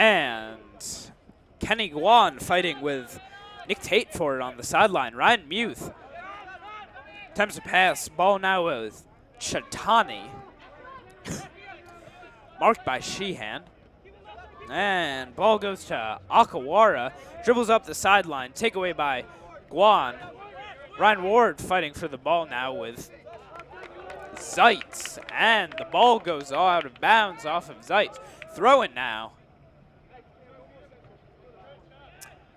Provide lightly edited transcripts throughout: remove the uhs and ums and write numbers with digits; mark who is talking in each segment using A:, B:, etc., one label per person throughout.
A: And Kenny Guan fighting with Nick Tate for it on the sideline. Ryan Muth attempts to pass. Ball now with Chitani. Marked by Sheehan. And ball goes to Akawara. Dribbles up the sideline. Takeaway by Guan. Ryan Ward fighting for the ball now with Zeitz. And the ball goes all out of bounds off of Zeitz. Throw it now.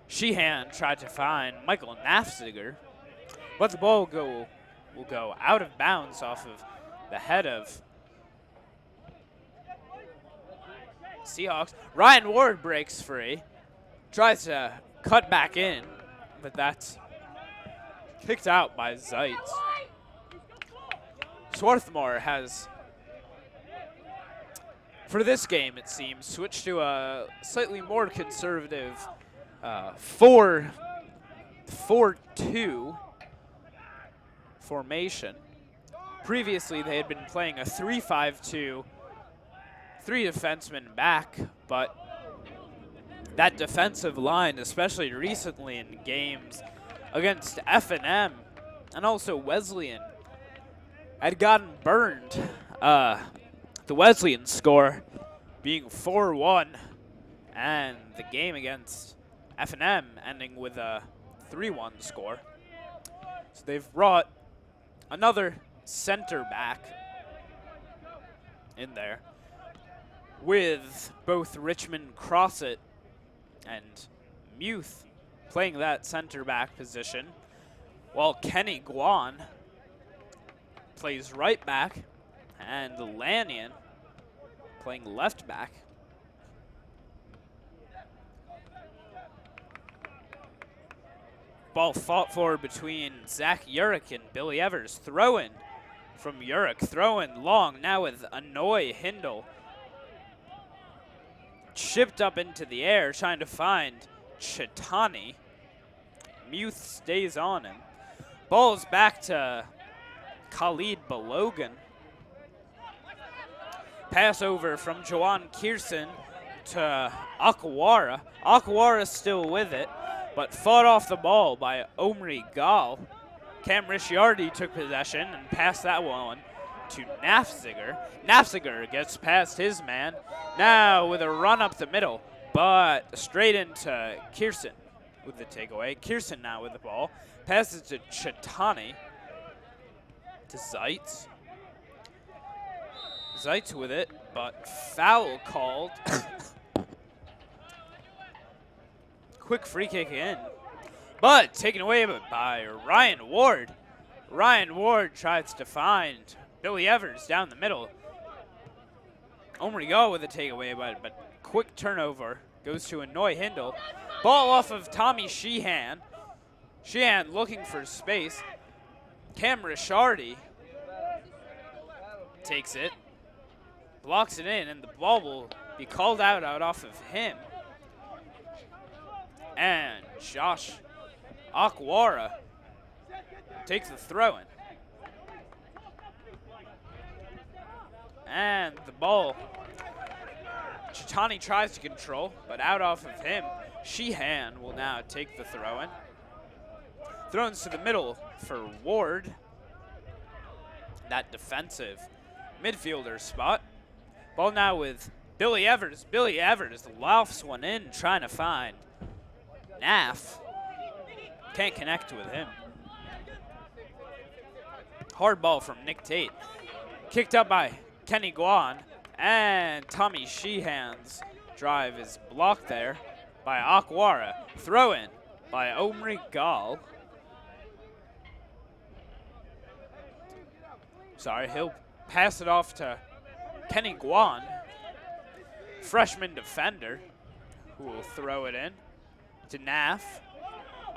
A: Sheehan tried to find Michael Nafziger, but the ball will go out of bounds off of the head of Seahawks. Ryan Ward breaks free, tries to cut back in, but that's kicked out by Zeitz. Swarthmore has, for this game it seems, switched to a slightly more conservative 4-4-2 formation. Previously, they had been playing a 3-5-2, 3 defensemen back, but that defensive line, especially recently in games against F&M and also Wesleyan, had gotten burned. The Wesleyan score being 4-1, and the game against F&M ending with a 3-1 score. So they've brought another center back in there with both Richmond Crossett and Muth playing that center back position, while Kenny Guan plays right back and Lanyon playing left back. Ball fought for between Zach Urich and Billy Evers. Throw in from Urich. Throw in long now with Anoy Hindle. Chipped up into the air trying to find Chitani. Muth stays on him. Ball's back to Khalid Balogan. Pass over from Jawan Kirsten to Akawara. Akawara still with it, but fought off the ball by Omri Gal. Cam Ricciardi took possession and passed that one to Nafziger. Nafziger gets past his man. Now with a run up the middle, but straight into Kirsten with the takeaway. Kirsten now with the ball. Passes to Chitani. To Zeitz. Zeitz with it, but foul called. Quick free kick in, but taken away by Ryan Ward. Ryan Ward tries to find Billy Evers down the middle. Omri Go with a takeaway, but quick turnover goes to Anoy Hindle. Ball off of Tommy Sheehan. Sheehan looking for space. Cam Ricciardi takes it, blocks it in, and the ball will be called out off of him. And Josh Akwara takes the throw-in. And the ball, Chitani tries to control, but out off of him. Sheehan will now take the throw-in. Throws to the middle for Ward. That defensive midfielder spot. Ball now with Billy Evers. Billy Evers lofts one in, trying to find Naff. Can't connect with him. Hard ball from Nick Tate. Kicked up by Kenny Guan, and Tommy Sheehan's drive is blocked there by Akwara. Throw in by Omri Gal. Sorry, he'll pass it off to Kenny Guan, freshman defender, who will throw it in to Naff.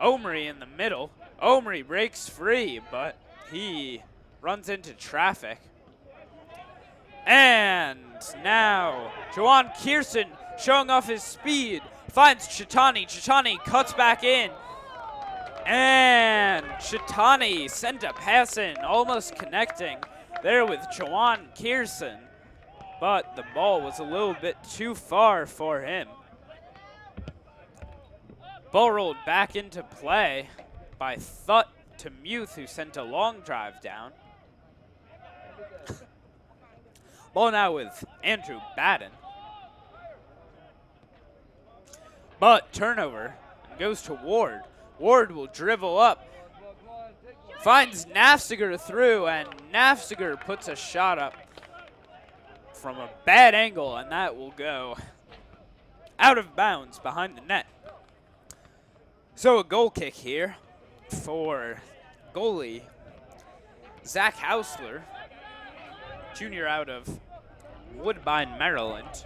A: Omri in the middle. Omri breaks free, but he runs into traffic. And now Jawan Kirsten showing off his speed, finds Chitani. Chitani cuts back in. And Chitani sent a pass in, almost connecting there with Jawan Kirsten. But the ball was a little bit too far for him. Ball rolled back into play by Thutt to Muth, who sent a long drive down. Ball now with Andrew Batten. But turnover goes to Ward. Ward will dribble up. Finds Nafziger through, and Nafziger puts a shot up from a bad angle, and that will go out of bounds behind the net. So a goal kick here for goalie Zach Hausler, junior out of Woodbine, Maryland.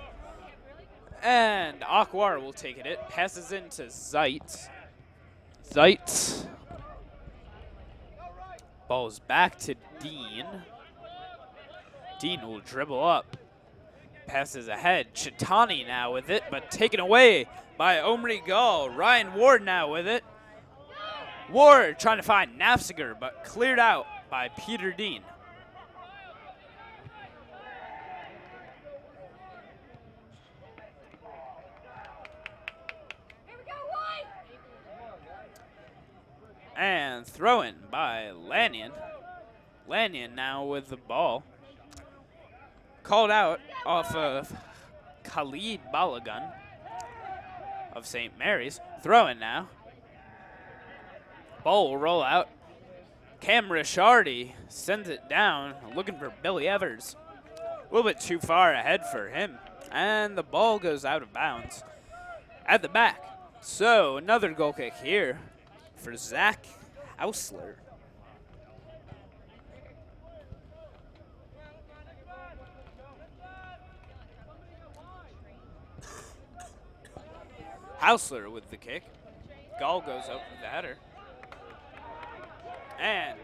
A: And Aquar will take it. It passes into Zeitz. Zeitz. Ball's back to Dean. Dean will dribble up. Passes ahead. Chitani now with it, but taken away by Omri Gall. Ryan Ward now with it. Ward trying to find Nafziger, but cleared out by Peter Dean. And throw-in by Lanyon. Lanyon now with the ball. Called out off of Khalid Balagun of St. Mary's. Throw-in now. Ball will roll out. Cam Rishardi sends it down, looking for Billy Evers. A little bit too far ahead for him. And the ball goes out of bounds at the back. So another goal kick here for Zach Hausler. Hausler with the kick. Gall goes up with the header. And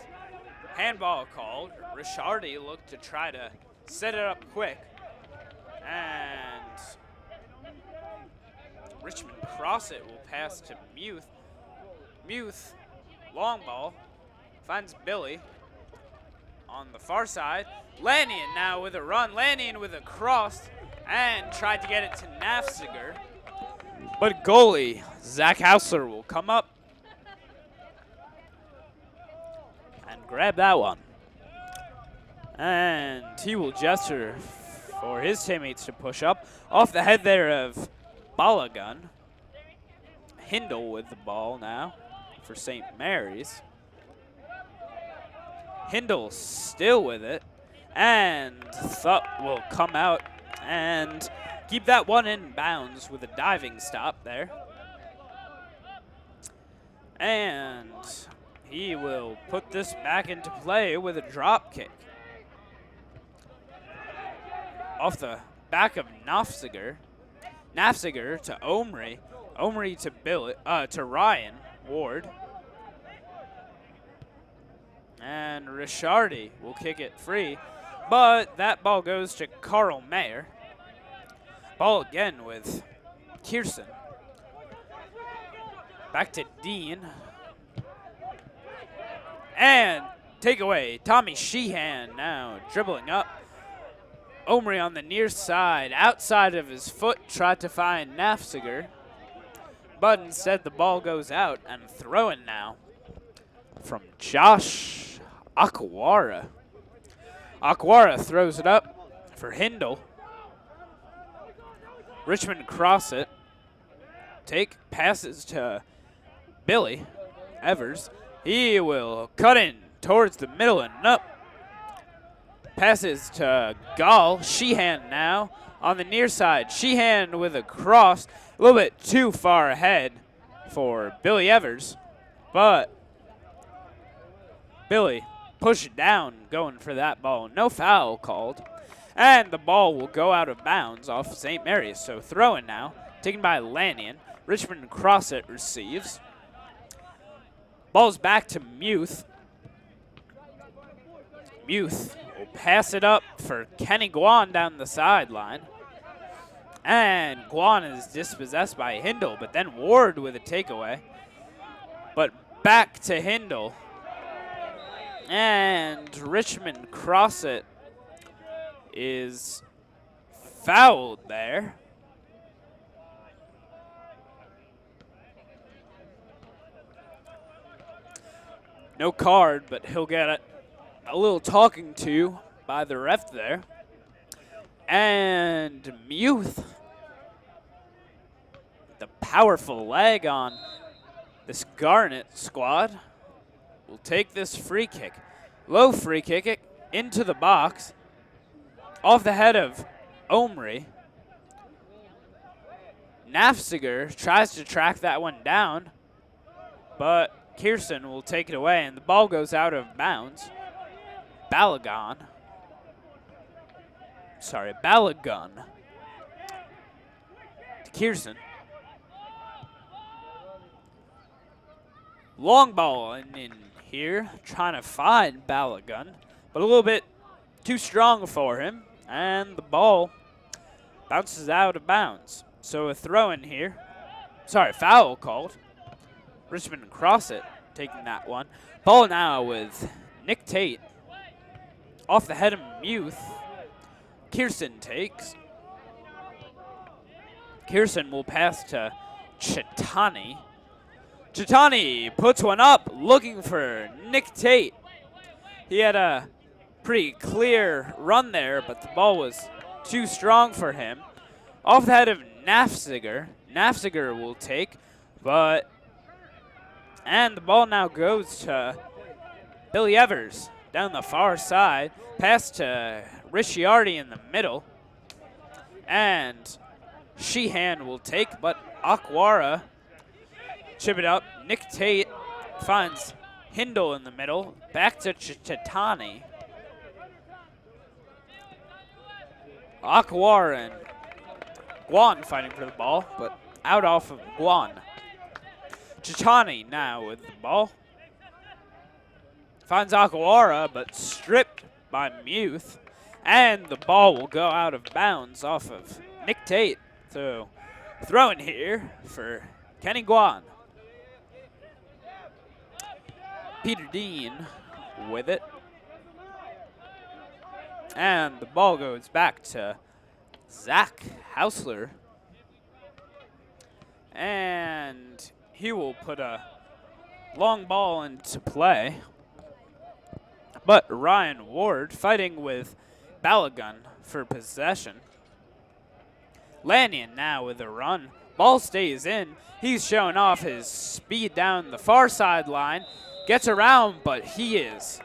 A: handball called. Rishardi looked to try to set it up quick. And Richmond Crossett will pass to Muth. Muth, long ball, finds Billy on the far side. Lanyon now with a run. Lanyon with a cross and tried to get it to Nafziger. But goalie Zach Hausler will come up and grab that one. And he will gesture for his teammates to push up. Off the head there of Balagun. Hindle with the ball now for St. Mary's. Hindle still with it. And Thutt will come out and keep that one in bounds with a diving stop there. And he will put this back into play with a drop kick. Off the back of Nafziger. Nafziger to Omri. Omri to Billy, to Ryan Ward. And Rishardi will kick it free. But that ball goes to Carl Mayer. Ball again with Kirsten. Back to Dean. And takeaway. Tommy Sheehan now dribbling up. Omri on the near side. Outside of his foot. Tried to find Nafziger. But instead the ball goes out and throw-in now from Josh Aquara. Aquara throws it up for Hindle. Richmond Crossett. Passes to Billy Evers. He will cut in towards the middle and up. Passes to Gall. Sheehan now on the near side. Sheehan with a cross. A little bit too far ahead for Billy Evers. But Billy pushed it down going for that ball. No foul called. And the ball will go out of bounds off St. Mary's. So throw-in now. Taken by Lanyon. Richmond Crossett receives. Ball's back to Muth. Muth will pass it up for Kenny Guan down the sideline. And Guan is dispossessed by Hindle, but then Ward with a takeaway. But back to Hindle. And Richmond Crossett is fouled there. No card, but he'll get a little talking to by the ref there. And Muth, the powerful leg on this Garnet squad, will take this free kick. Low free kick it into the box, off the head of Omri. Nafziger tries to track that one down, but Kirsten will take it away, and the ball goes out of bounds. Balagun. To Kirsten. Long ball in here, trying to find Balagun, but a little bit too strong for him, and the ball bounces out of bounds. So a throw in here. Foul called. Richmond cross it, taking that one. Ball now with Nick Tate. Off the head of Muth. Kirsten takes. Kirsten will pass to Chitani. Chitani puts one up, looking for Nick Tate. He had a pretty clear run there, but the ball was too strong for him. Off the head of Nafziger. Nafziger will take, and the ball now goes to Billy Evers down the far side. Pass to Ricciardi in the middle. And Sheehan will take, but Aquara chip it up. Nick Tate finds Hindle in the middle. Back to Chitani. Aquara and Guan fighting for the ball, but out off of Guan. Chitani now with the ball. Finds Aquara, but stripped by Muth. And the ball will go out of bounds off of Nick Tate. So throw in here for Kenny Guan. Peter Dean with it. And the ball goes back to Zach Hausler. And he will put a long ball into play. But Ryan Ward fighting with Balagun for possession. Lanyon now with a run. Ball stays in. He's showing off his speed down the far sideline. Gets around, but he is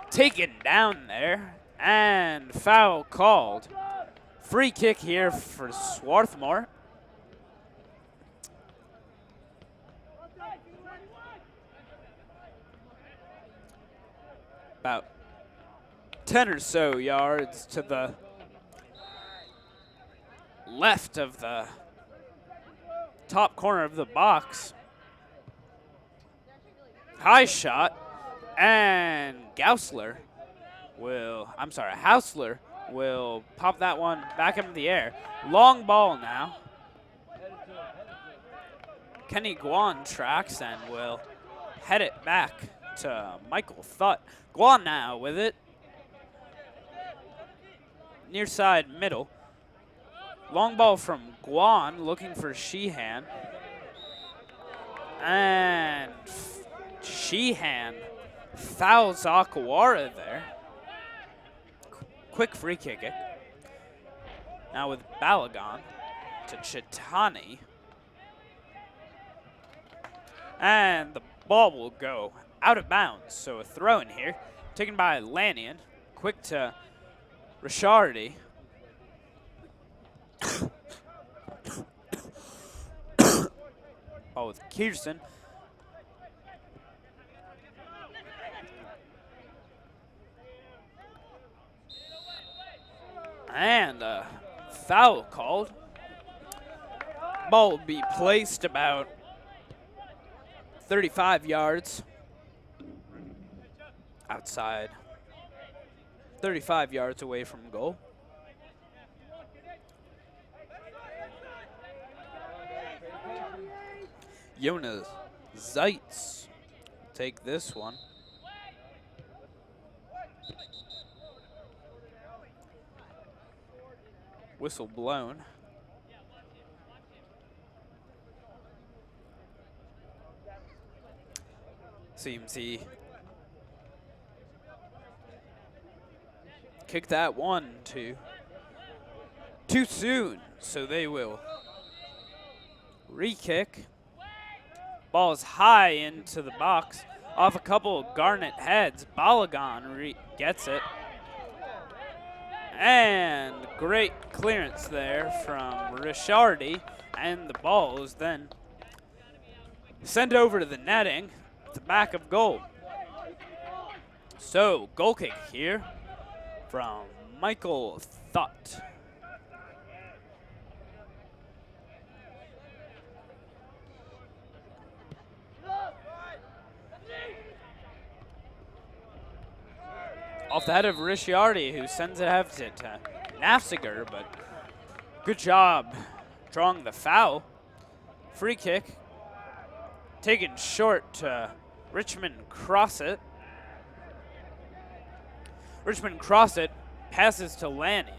A: taken down there. And foul called. Free kick here for Swarthmore. About 10 or so yards to the left of the top corner of the box. High shot, and Hausler will pop that one back into the air. Long ball now. Kenny Guan tracks and will head it back to Michael Thutt. Guan now with it. Near side middle. Long ball from Guan looking for Sheehan. And Sheehan fouls Aquara there. Quick free kick it. Now with Balagun to Chitani. And the ball will go out of bounds. So a throw in here. Taken by Lanyon. Quick to Ricciardi. Ball with Kirsten. And a foul called. Ball will be placed about 35 yards outside. 35 yards away from goal. Jonas Zeitz take this one. Whistle blown. Seems he kicked that one too soon, so they will re-kick. Ball's high into the box, off a couple of Garnet heads. Balogun gets it. And great clearance there from Ricciardi, and the ball is then sent over to the netting at the back of goal. So, goal kick here from Michael Thought. Off the head of Ricciardi, who sends it out to Nafziger, but good job drawing the foul. Free kick, taken short to Richmond Crosset. Richmond Crosset passes to Lanyon.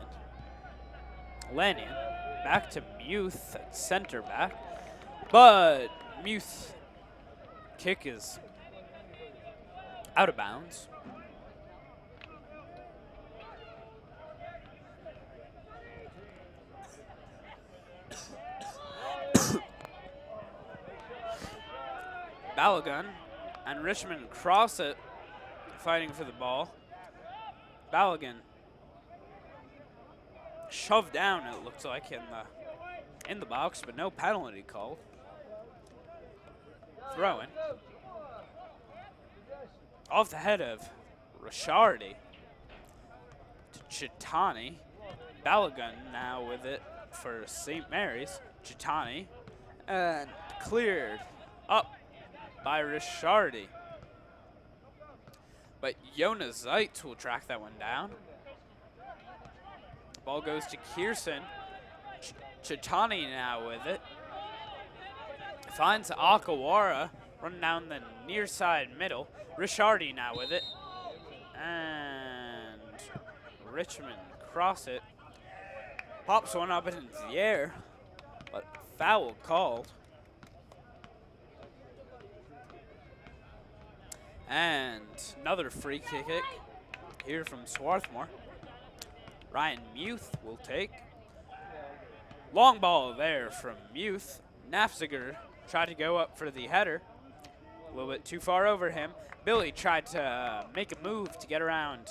A: Lanyon back to Muth at center back, but Muth's kick is out of bounds. Balogun and Richmond Crosset fighting for the ball. Balogun shoved down, it looks like, in the box, but no penalty called. Throw in. Off the head of Ricciardi to Chitani. Balogun now with it for St. Mary's. Chitani, and cleared up by Ricciardi. But Jonas Zeitz will track that one down. Ball goes to Kierson. Chitani now with it. Finds Akawara, running down the near side middle. Ricciardi now with it. And Richmond Crosset pops one up into the air, but foul called. And another free kick here from Swarthmore. Ryan Muth will take. Long ball there from Muth. Nafziger tried to go up for the header. A little bit too far over him. Billy tried to make a move to get around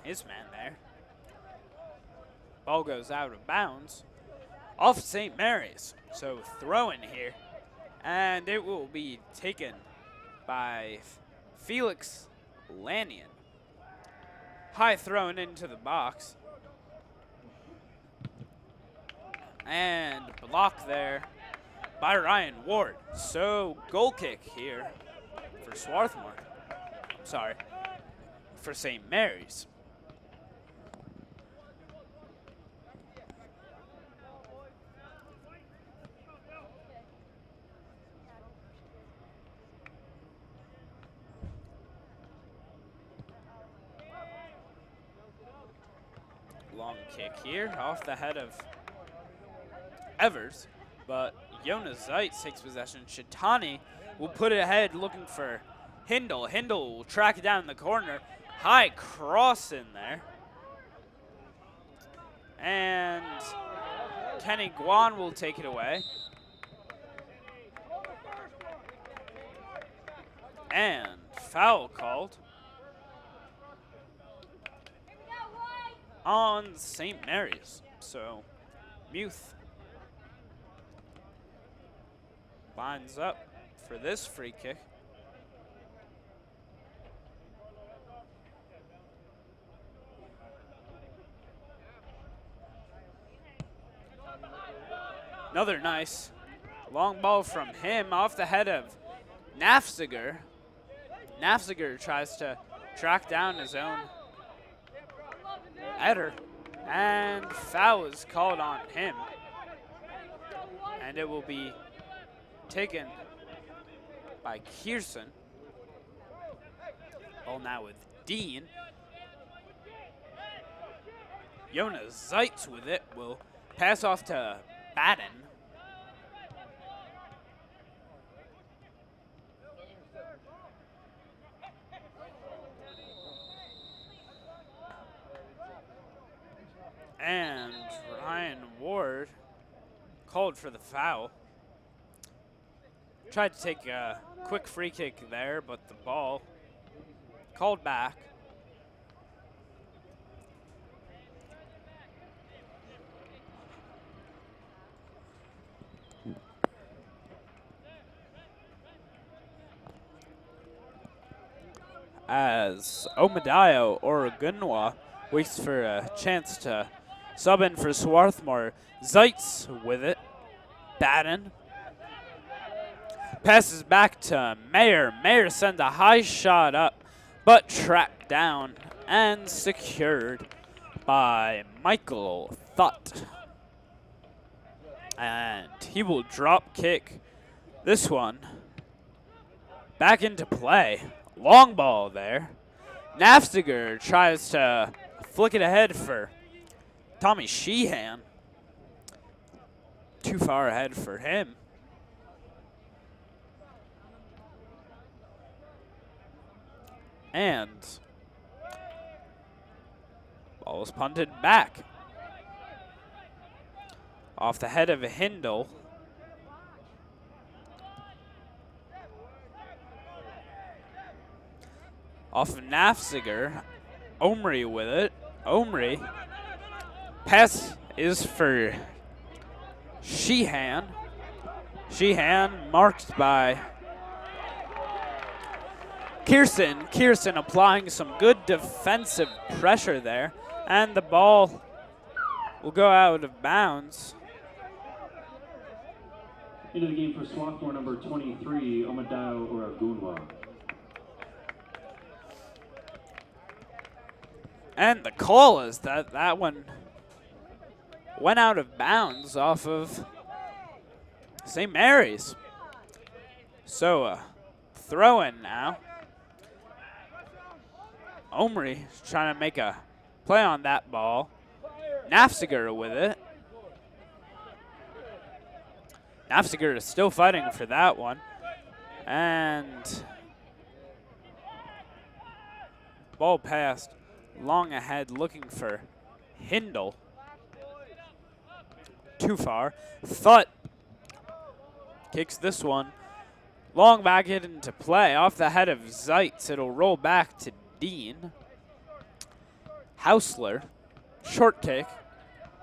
A: his man there. Ball goes out of bounds off St. Mary's. So throw in here. And it will be taken by Felix Lanyon. High thrown into the box. And blocked there by Ryan Ward. So goal kick here for Swarthmore. Sorry, for St. Mary's. Long kick here off the head of Evers, but Jonas Zeitz takes possession. Chitani will put it ahead looking for Hindle. Hindle will track it down in the corner. High cross in there. And Kenny Guan will take it away. And foul called on St. Mary's. So Muth lines up for this free kick. Another nice long ball from him off the head of Nafziger. Nafziger tries to track down his own header, and foul is called on him. And it will be taken by Kierson. Ball now with Dean. Jonas Zeitz with it will pass off to Batten. called for the foul. Tried to take a quick free kick there, but the ball called back. As Omadayo Orogunwa waits for a chance to sub in for Swarthmore. Zeitz with it. Batten. Passes back to Mayer. Mayer sends a high shot up, but tracked down and secured by Michael Thutt. And he will drop kick this one back into play. Long ball there. Nafziger tries to flick it ahead for Tommy Sheehan. Too far ahead for him. And ball was punted back. Off the head of Hindle. Off of Nafziger. Omri with it. Omri. Pass is for Sheehan. Sheehan marked by Kirsten. Kirsten applying some good defensive pressure there. And the ball will go out of bounds.
B: Into the game for Swarthmore, number 23, Omadayo Orogunwa.
A: And the call is that one went out of bounds off of St. Mary's. So throw in now. Omri is trying to make a play on that ball. Nafziger with it. Nafziger is still fighting for that one. And ball passed long ahead looking for Hindle. Too far. Thutt kicks this one long back into play off the head of Zeitz. It'll roll back to Dean. Hausler, short kick,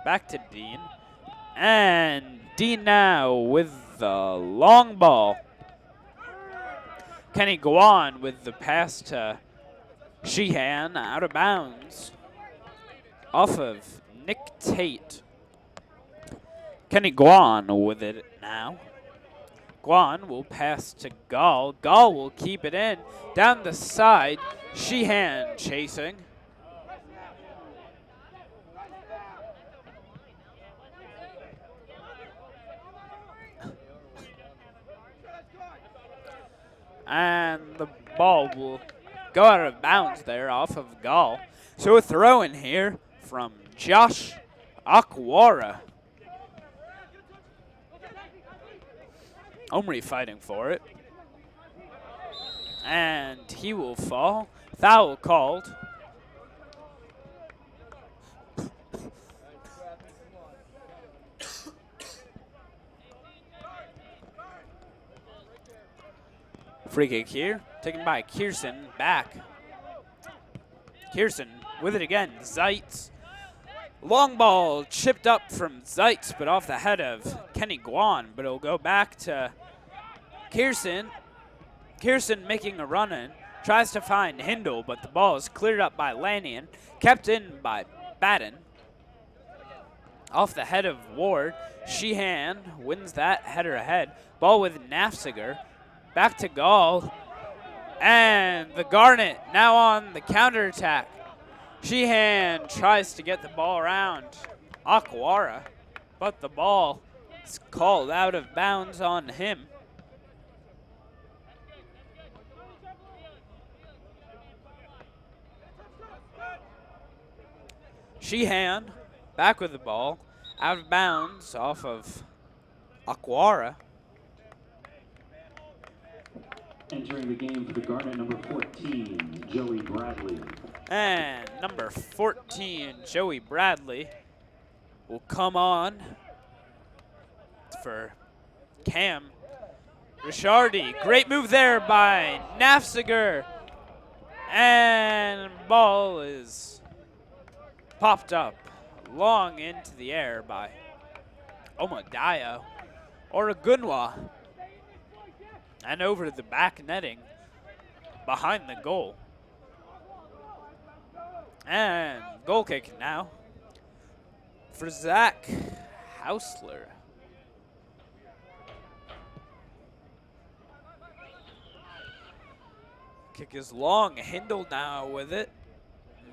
A: back to Dean. And Dean now with the long ball. Kenny Guan with the pass to Sheehan, out of bounds. Off of Nick Tate. Kenny Guan with it now. Guan will pass to Gall. Gall will keep it in. Down the side, Sheehan chasing. And the ball will go out of bounds there off of Gall. So a throw in here from Josh Akwara. Omri fighting for it. And he will fall. Foul called. Free kick here, taken by Kirsten, back. Kirsten with it again, Zeitz. Long ball chipped up from Zeitz, but off the head of Kenny Guan, but it'll go back to Kirsten. Kirsten making a run in, tries to find Hindle, but the ball is cleared up by Lannion, kept in by Batten. Off the head of Ward, Sheehan wins that header ahead. Ball with Nafziger. Back to Gall, and the Garnet now on the counterattack. Sheehan tries to get the ball around Akwara, but the ball is called out of bounds on him. Sheehan back with the ball, out of bounds off of Akwara.
B: Entering the game for the Garnet, number 14, Joey Bradley.
A: And number 14, Joey Bradley, will come on for Cam. Rishardi, great move there by Nafziger. And ball is popped up long into the air by Omadayo Oragunwa. And over to the back netting behind the goal. And goal kick now for Zach Hausler. Kick is long. Hindle now with it.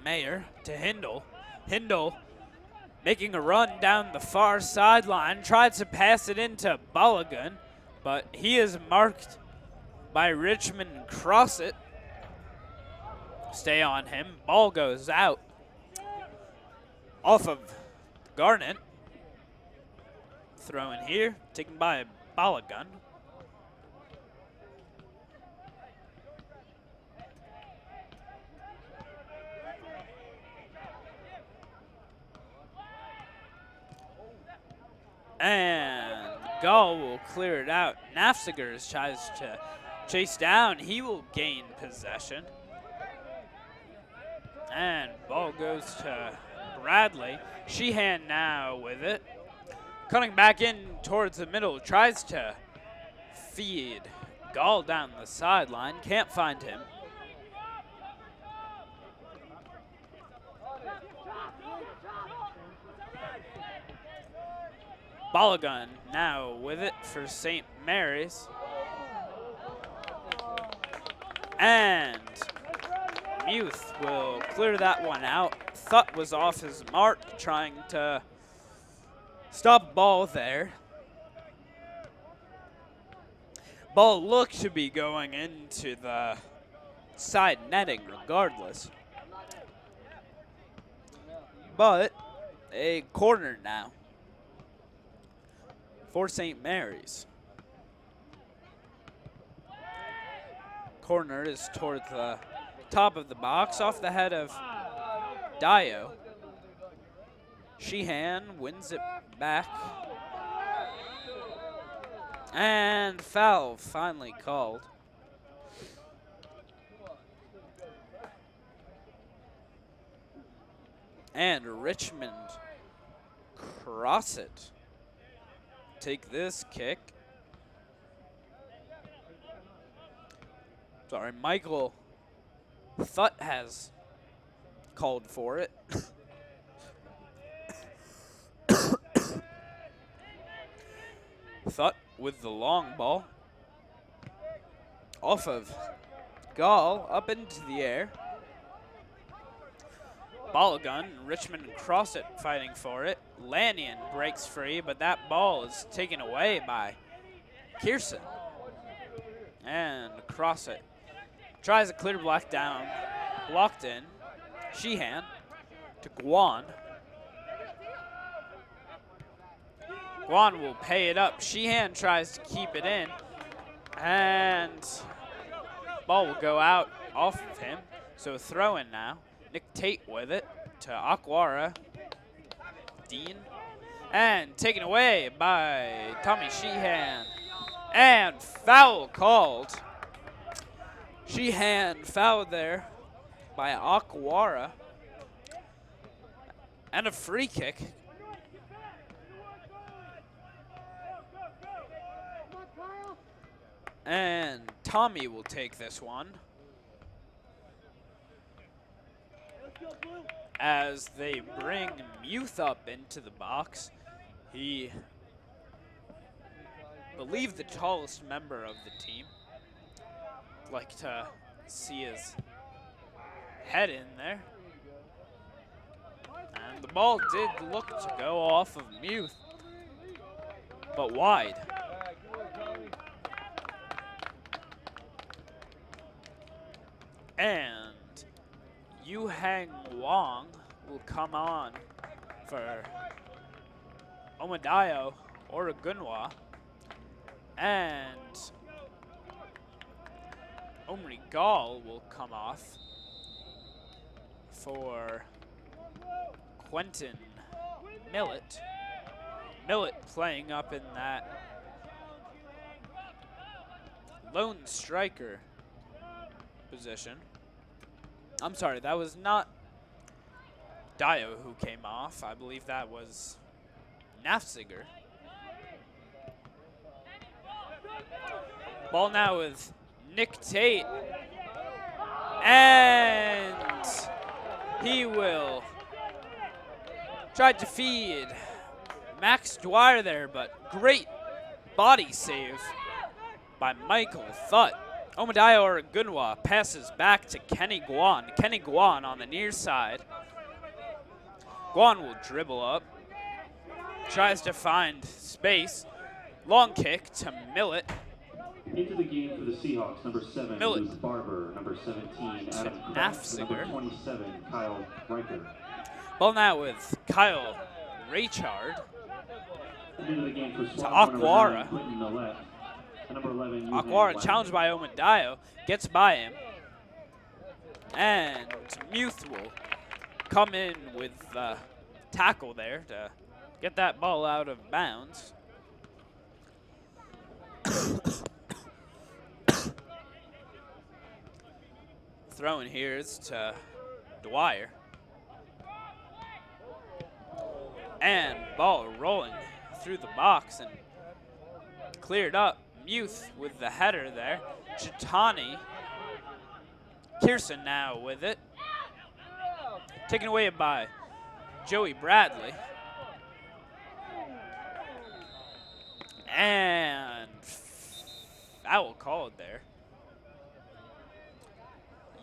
A: Mayer to Hindle. Hindle making a run down the far sideline. Tried to pass it into Balogun, but he is marked by Richmond Crosset. Stay on him. Ball goes out off of Garnett. Throw in here, taken by Balogun. And Gall will clear it out. Nafziger tries to chase down. He will gain possession. And ball goes to Bradley. Sheehan now with it. Cutting back in towards the middle. Tries to feed Gall down the sideline. Can't find him. Balogun now with it for St. Mary's. And Muth will clear that one out. Thutt was off his mark trying to stop ball there. Ball looked to be going into the side netting regardless. But a corner now for St. Mary's. Corner is toward the top of the box, off the head of Dio. Sheehan wins it back. And foul finally called. And Richmond Crosset take this kick. Sorry, Michael Thutt has called for it. Thutt with the long ball. Off of Gall, up into the air. Balogun, Richmond and Crosset fighting for it. Lanyon breaks free, but that ball is taken away by Kierson. And Crosset tries a clear block down, blocked in. Sheehan to Guan. Guan will pay it up. Sheehan tries to keep it in, and ball will go out off of him. So throw in now. Nick Tate with it to Aquara. Dean. And taken away by Tommy Sheehan. And foul called. Sheehan fouled there by Aquara. And a free kick. And Tommy will take this one. As they bring Muth up into the box. He believed the tallest member of the team. Like to see his head in there. And the ball did look to go off of Muth, but wide. And Yu Hang Wong will come on for Omadayo Oragunwa. And Omri Gall will come off for Quentin Millett. Millet playing up in that lone striker position. I'm sorry, that was not Dio who came off. I believe that was Nafziger. Ball now with Nick Tate. And he will try to feed Max Dwyer there, but great body save by Michael Thutt. Omadiah Ogunwa passes back to Kenny Guan. Kenny Guan on the near side. Guan will dribble up. Tries to find space. Long kick to Millet.
B: Into the game for the Seahawks, number 7,
A: Millet.
B: Luke Barber, number 17,
A: To
B: Adam Kraft, number
A: Nafziger.
B: 27, Kyle Riker.
A: Ball now with Kyle Raychard.
B: Into the game for
A: To
B: Swarthmore, number
A: Aquara.
B: 9, Quentin Millette, and number 11,
A: Aquara
B: Yuhan
A: challenged by Omadiah, gets by him. And Muth will come in with tackle there to get that ball out of bounds. Throwing here is to Dwyer. And ball rolling through the box and cleared up. Muth with the header there. Chitani. Kirsten now with it. Taken away by Joey Bradley. And foul called there.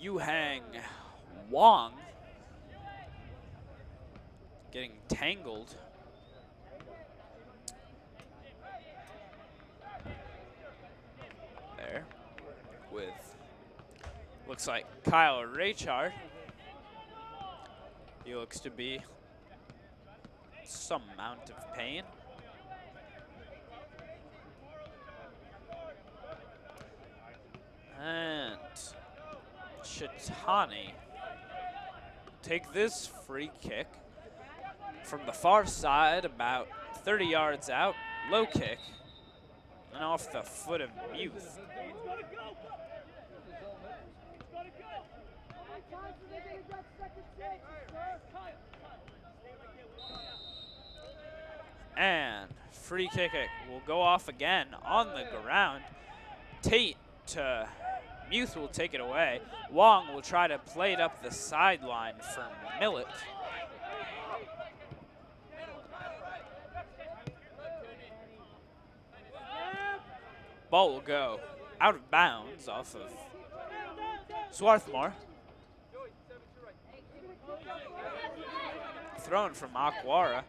A: Yuhang Wong getting tangled. There with, looks like Kyle Raychard. He looks to be some amount of pain. And Chitani take this free kick from the far side, about 30 yards out. Low kick, and off the foot of Muth. And free kick will go off again on the ground. Tate to Muth will take it away. Wong will try to play it up the sideline for Millet. Ball will go out of bounds off of Swarthmore. Thrown from Aquara.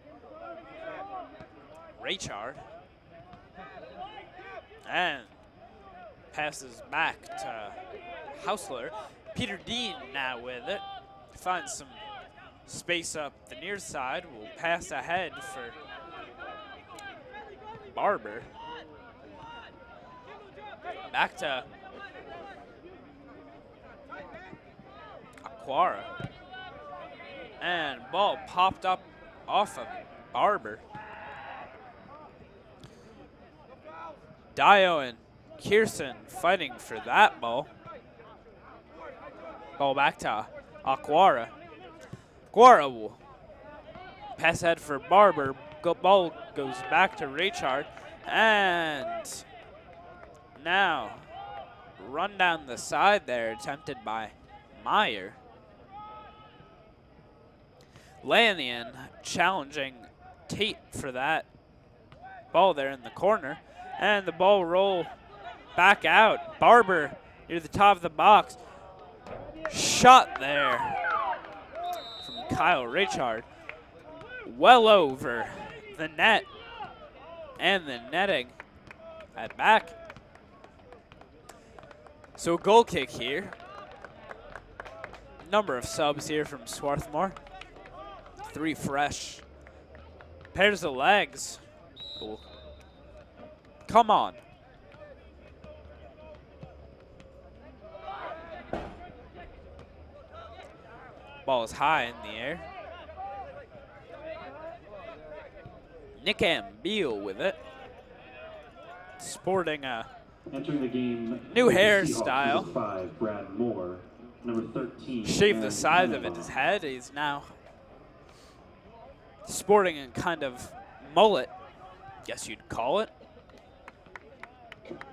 A: Raychard. And passes back to Hausler. Peter Dean now with it. Finds some space up the near side. Will pass ahead for Barber. Back to Aquara. And ball popped up off of Barber. Dio and Kirsten fighting for that ball. Ball back to Aquara. Aquara will pass ahead for Barber. Ball goes back to Raychard. And now run down the side there, attempted by Meyer. Lannion challenging Tate for that ball there in the corner. And the ball roll back out. Barber near the top of the box. Shot there from Kyle Raychard. Well over the net. And the netting at back. So goal kick here. Number of subs here from Swarthmore. 3 fresh pairs of legs. Cool. Come on. Ball is high in the air. Nick Ambeal with it. Sporting a
B: Entering the game,
A: new
B: for the
A: hairstyle.
B: Seahawks, number 5, Brad Moore. Number 13.
A: Shaved the
B: Aaron
A: sides of
B: Tannenbaum.
A: his head. He's now sporting a kind of mullet, guess you'd call it.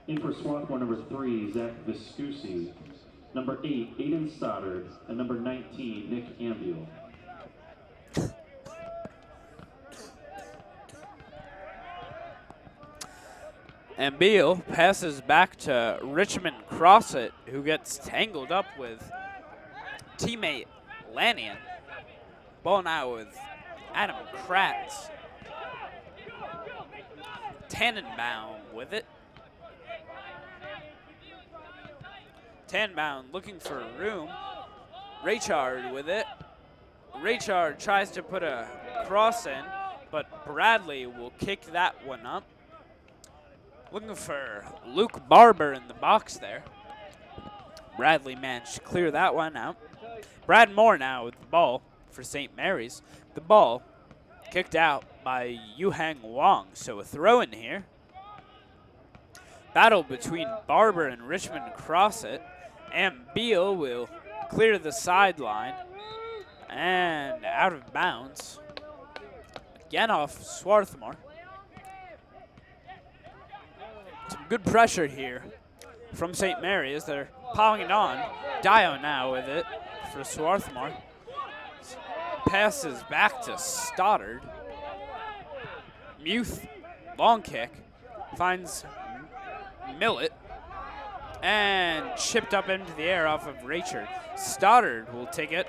B: In for Swarthmore, number 3, Zach Viscusi. Number 8, Aiden Stoddard. And number 19, Nick Ambeal.
A: And Beal passes back to Richmond Crossett, who gets tangled up with teammate Lannion. Ball now with Adam Kratz. Tannenbaum with it. Tannenbaum looking for room. Raychard with it. Raychard tries to put a cross in, but Bradley will kick that one up. Looking for Luke Barber in the box there. Bradley managed to clear that one out. Brad Moore now with the ball for St. Mary's. The ball kicked out by Yuhang Wang, so a throw in here. Battle between Barber and Richmond Crossett. And Beal will clear the sideline and out of bounds. Again off Swarthmore. Some good pressure here from St. Mary's. They're piling it on. Dio now with it for Swarthmore. Passes back to Stoddard. Muth, long kick, finds Millett and chipped up into the air off of Raychard. Stoddard will take it.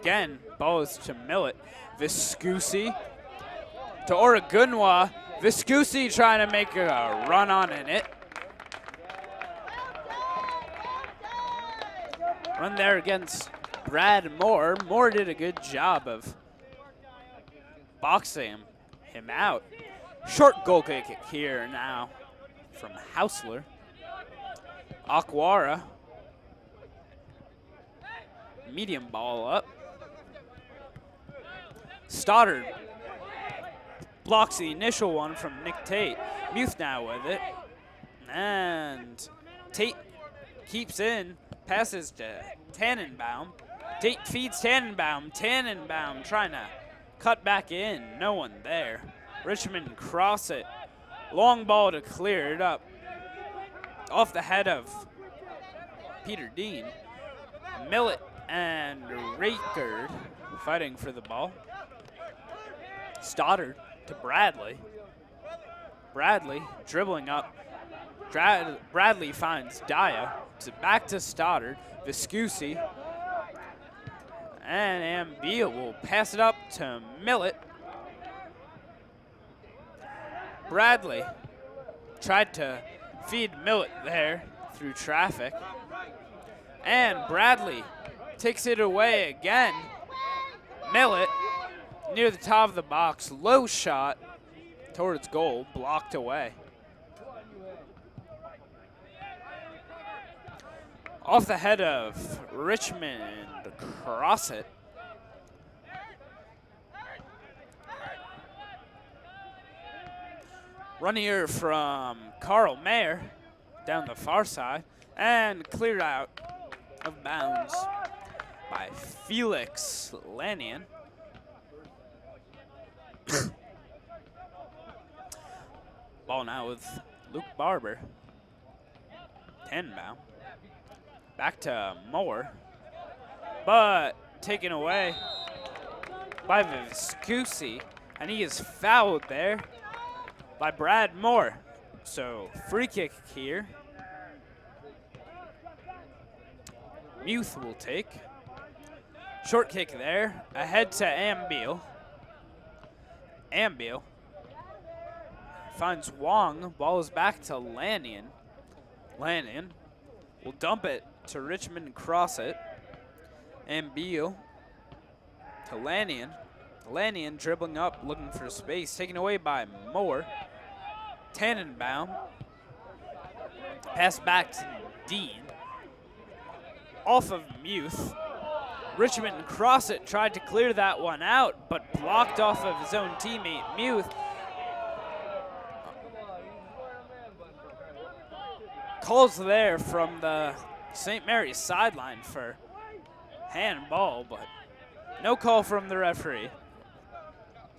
A: Again, ball is to Millett. Viscusi to Oragunwa. Viscusi trying to make a run on it. Run there against Brad Moore. Moore did a good job of boxing him out. Short goal kick here now from Hausler. Aquara. Medium ball up. Stoddard blocks the initial one from Nick Tate. Muth now with it. And Tate keeps in, passes to Tannenbaum. Tate feeds Tannenbaum. Tannenbaum trying to cut back in. No one there. Richmond Crossett. Long ball to clear it up. Off the head of Peter Dean. Millett and Raychard fighting for the ball. Stoddard to Bradley. Bradley dribbling up. Bradley finds Daya. Back to Stoddard. Viscusi. And Ambeal will pass it up to Millett. Bradley tried to feed Millett there through traffic. And Bradley takes it away again. Millett near the top of the box. Low shot towards goal. Blocked away. Off the head of Richmond Crossett. Run here from Carl Mayer down the far side and cleared out of bounds by Felix Lannion. Ball now with Luke Barber. Tannenbaum. Back to Moore. But taken away by Viscusi. And he is fouled there by Brad Moore. So free kick here. Muth will take. Short kick there. Ahead to Ambeal. Ambeal finds Wong. Ball is back to Lannion. Lannion will dump it to Richmond Crossett. Ambeal to Lannion. Lannion dribbling up, looking for space. Taken away by Moore. Tannenbaum. Pass back to Dean. Off of Muth. Richmond Crossett tried to clear that one out, but blocked off of his own teammate Muth. Calls there from the St. Mary's sideline for handball, but no call from the referee.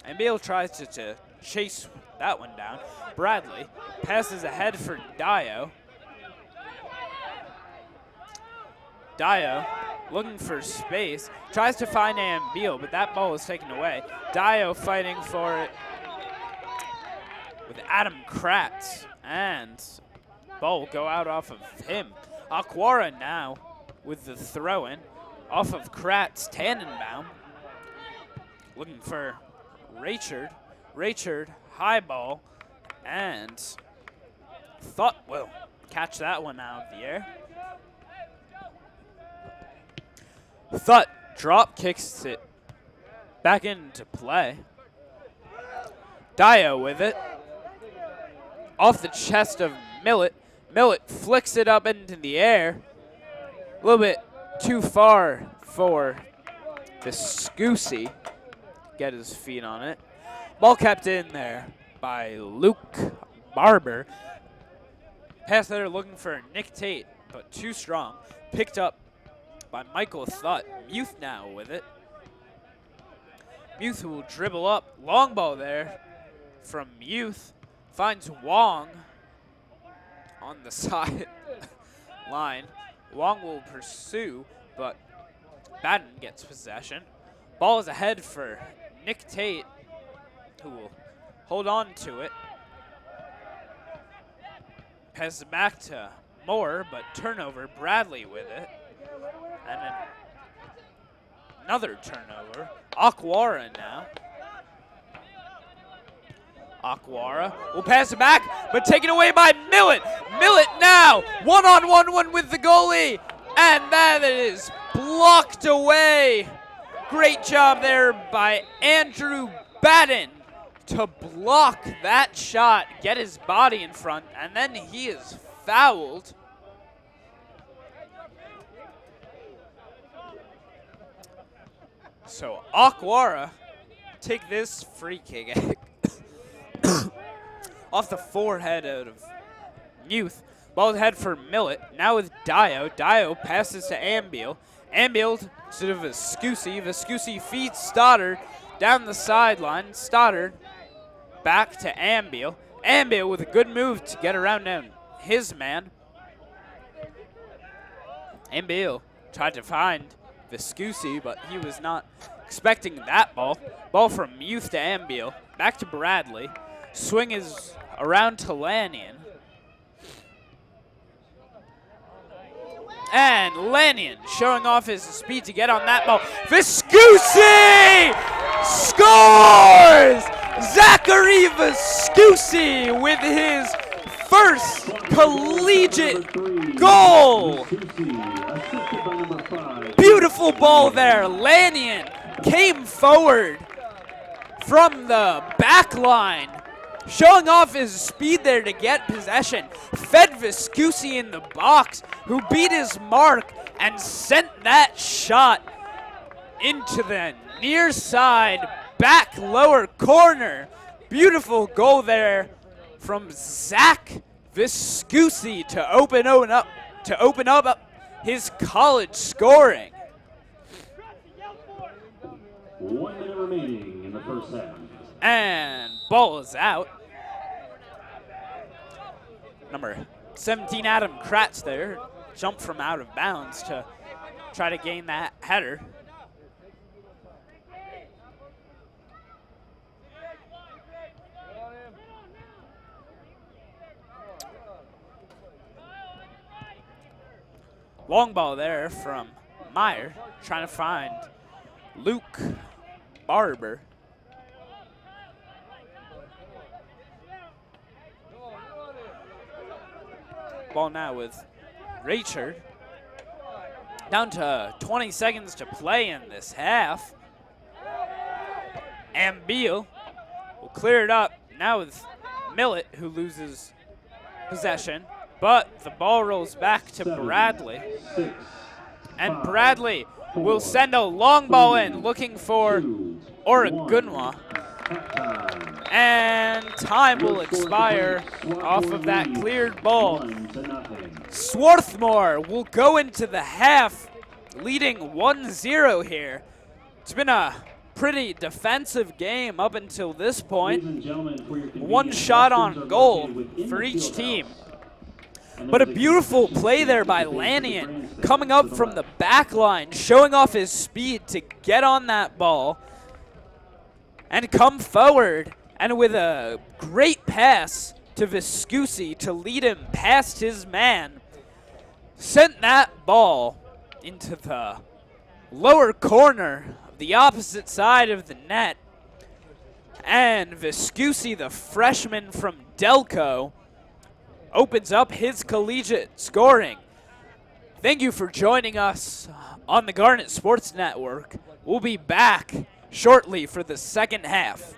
A: And Beal tries to chase that one down. Bradley passes ahead for Dio. Dio looking for space, tries to find Beal, but that ball is taken away. Dio fighting for it with Adam Kratz, and ball will go out off of him. Aquara now with the throw-in off of Kratz. Tannenbaum looking for Raychard. Raychard, high ball, and Thought will catch that one out of the air. Thought drop kicks it back into play. Dio with it. Off the chest of Millett. Millett flicks it up into the air. A little bit too far for the Scoosy. Get his feet on it. Ball kept in there by Luke Barber. Pass there looking for Nick Tate, but too strong. Picked up by Michael Thought. Muth now with it. Muth will dribble up. Long ball there from Muth. Finds Wong on the side line. Wong will pursue, but Batten gets possession. Ball is ahead for Nick Tate, who will hold on to it. Passes it back to Moore, but turnover. Bradley with it. And then another turnover. Aquara now. Aquara will pass it back, but taken away by Millett. Millett now, one-on-one with the goalie, and that is blocked away. Great job there by Andrew Batten to block that shot, get his body in front, and then he is fouled. So Aquara take this free kick off the forehead out of Youth. Ball ahead for Millett. Now with Dio. Dio passes to Ambiel. Ambiel instead of Vescusi. Vescusi feeds Stoddard down the sideline. Stoddard back to Ambiel. Ambiel with a good move to get around down his man. Ambiel tried to find Vescusi, but he was not expecting that ball. Ball from Youth to Ambiel. Back to Bradley. Swing is around to Lanyon. And Lanyon showing off his speed to get on that ball. Vescusi scores! Zachary Vescusi with his first collegiate goal. Beautiful ball there. Lanyon came forward from the back line, showing off his speed there to get possession. Fed Vescusi in the box, who beat his mark and sent that shot into the near side back lower corner. Beautiful goal there from Zach Vescusi to open up his college scoring.
B: 1 minute remaining in the first half.
A: And ball is out. Number 17, Adam Kratz there. Jumped from out of bounds to try to gain that header. Long ball there from Meyer, trying to find Luke Barber. Ball now with Raychard. Down to 20 seconds to play in this half. Ambiel will clear it up. Now with Millett, who loses possession. But the ball rolls back to Bradley. And Bradley will send a long ball in, looking for Oragunwa. And time will expire off of that cleared ball. Swarthmore will go into the half leading 1-0 here. It's been a pretty defensive game up until this point. One shot on goal for each team. But a beautiful play there by Lannion, coming up from the back line, showing off his speed to get on that ball and come forward. And with a great pass to Viscusi to lead him past his man, sent that ball into the lower corner of the opposite side of the net. And Viscusi, the freshman from Delco, opens up his collegiate scoring. Thank you for joining us on the Garnet Sports Network. We'll be back shortly for the second half.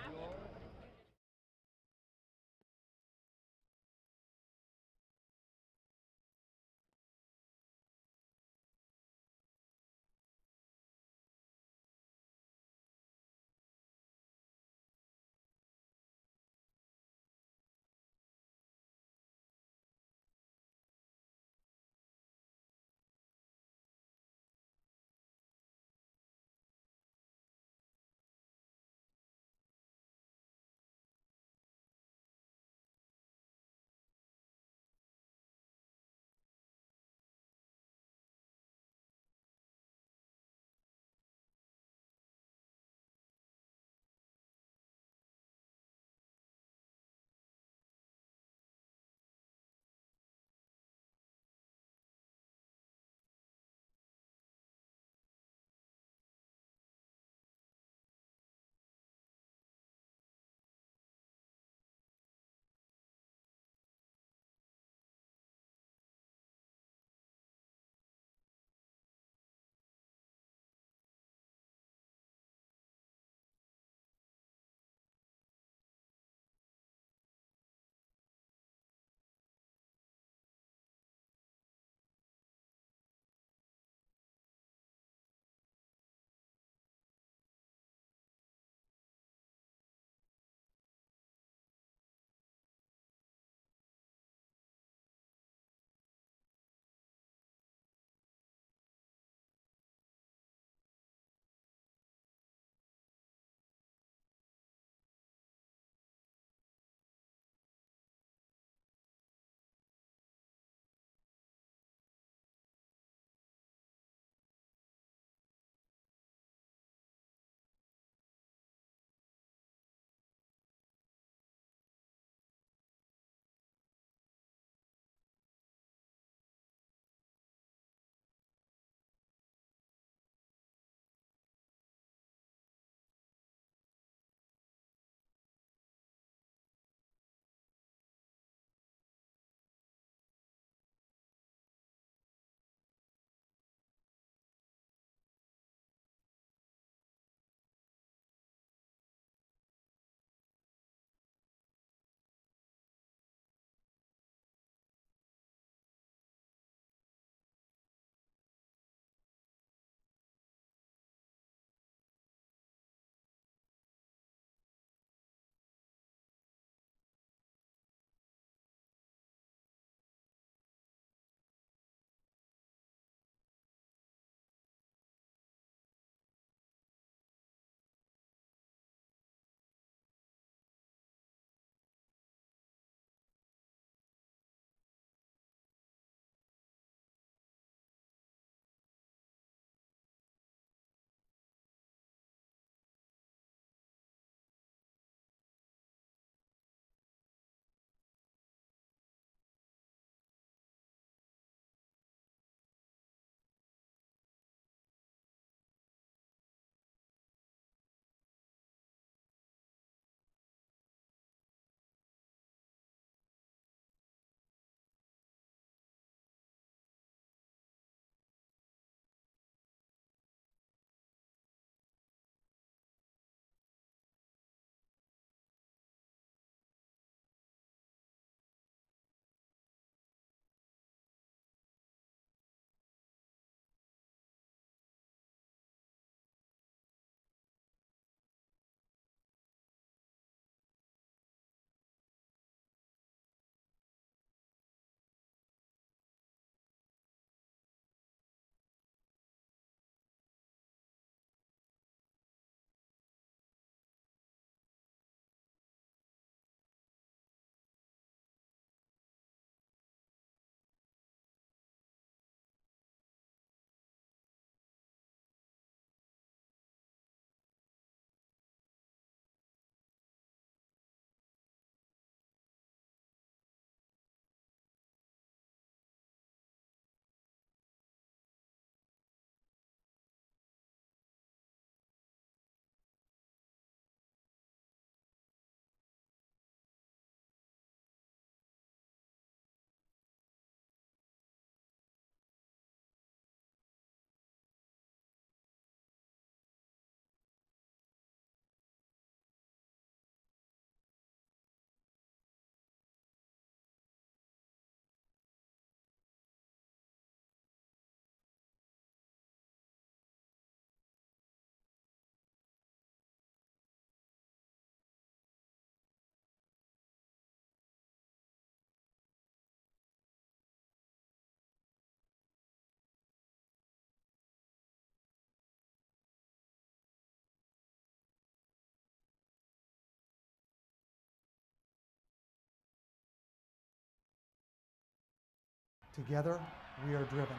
C: Together, we are driven.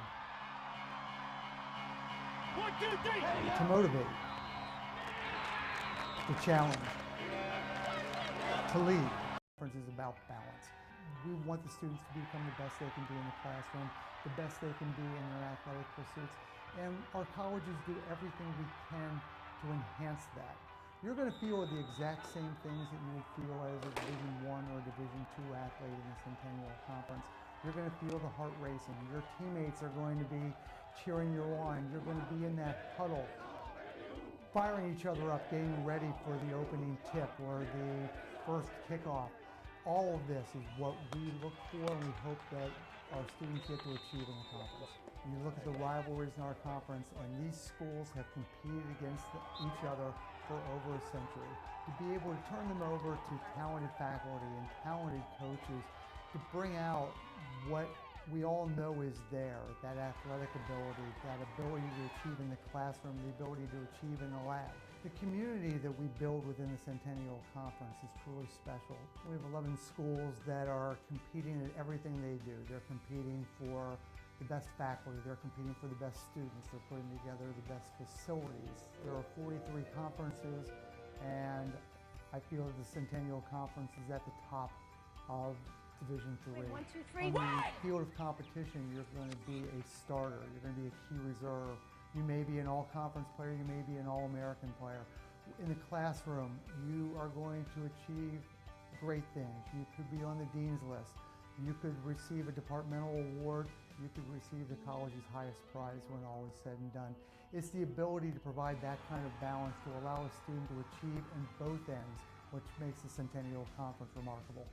C: 1, 2, 3. To motivate, to challenge, to lead. Conference is about balance. We want the students to become the best they can be in the classroom, the best they can be in their athletic pursuits, and our colleges do everything we can to enhance that. You're going to feel the exact same things that you would feel as a Division I or Division II athlete in the Centennial Conference. You're going to feel the heart racing. Your teammates are going to be cheering you on. You're going to be in that huddle, firing each other up, getting ready for the opening tip or the first kickoff. All of this is what we look for and we hope that our students get to achieve in the conference. And you look at the rivalries in our conference, and these schools have competed against each other for over a century. To be able to turn them over to talented faculty and talented coaches to bring out what we all know is there, that athletic ability, that ability to achieve in the classroom, the ability to achieve in the lab. The community that we build within the Centennial Conference is truly special. We have 11 schools that are competing at everything they do. They're competing for the best faculty, they're competing for the best students, they're putting together the best facilities. There are 43 conferences, and I feel that the Centennial Conference is at the top of Division III.
D: 1, 2, 3.
C: On the field of competition, you're going to be a starter, you're going to be a key reserve. You may be an all-conference player, you may be an all-American player. In the classroom, you are going to achieve great things. You could be on the dean's list. You could receive a departmental award. You could receive the college's highest prize when all is said and done. It's the ability to provide that kind of balance to allow a student to achieve in both ends, which makes the Centennial Conference remarkable.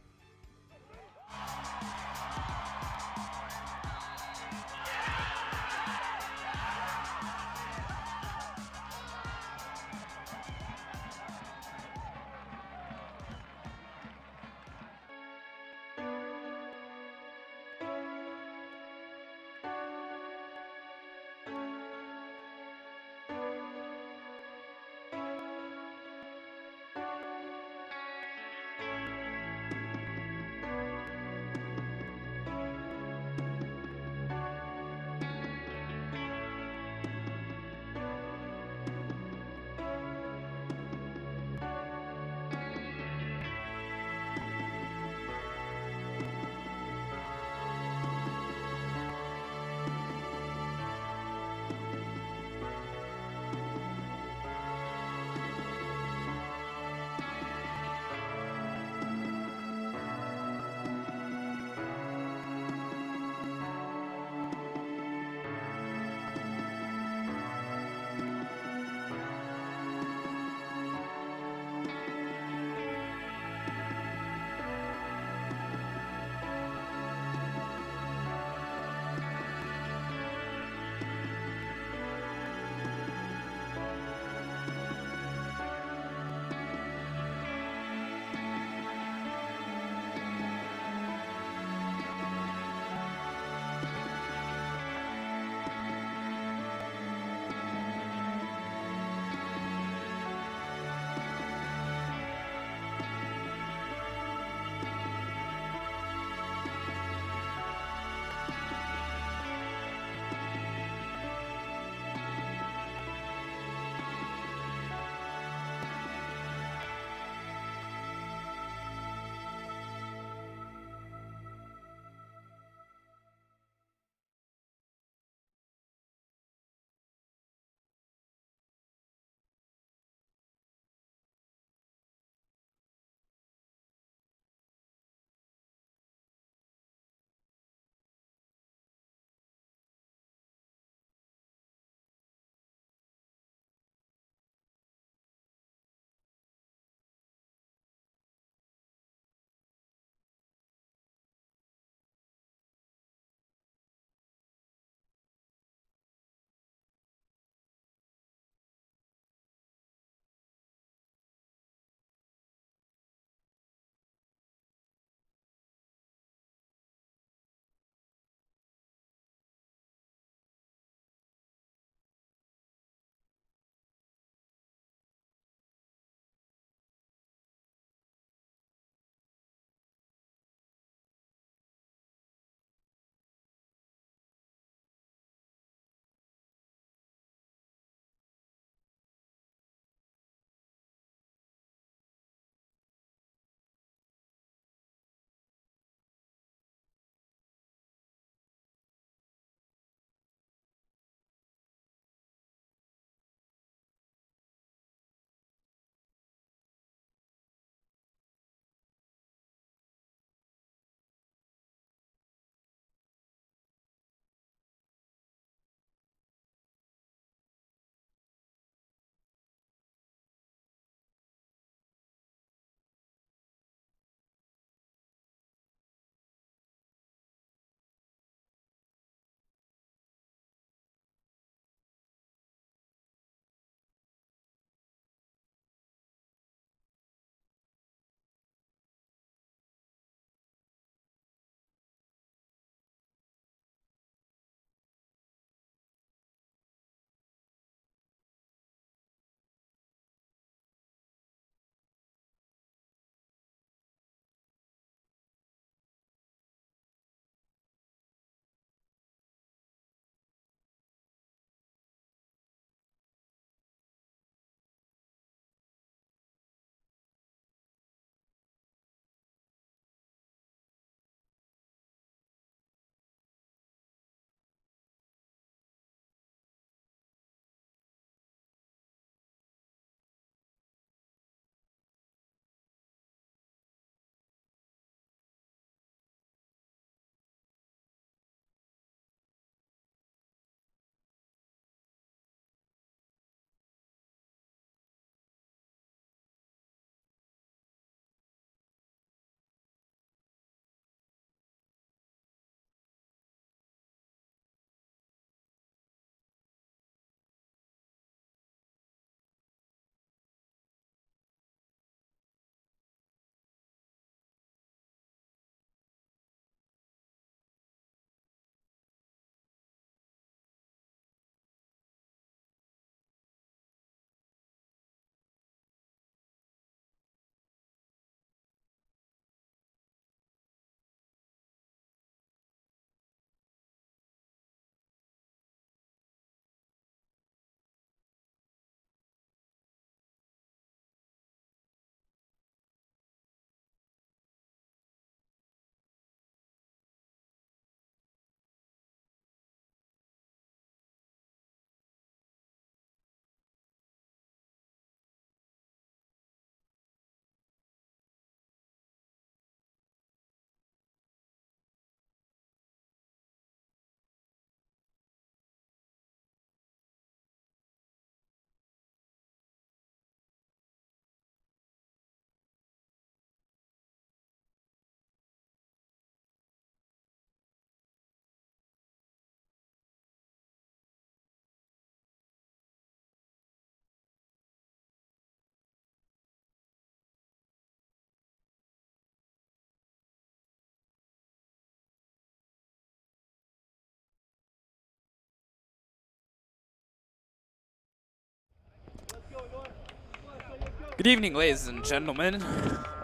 A: Good evening, ladies and gentlemen.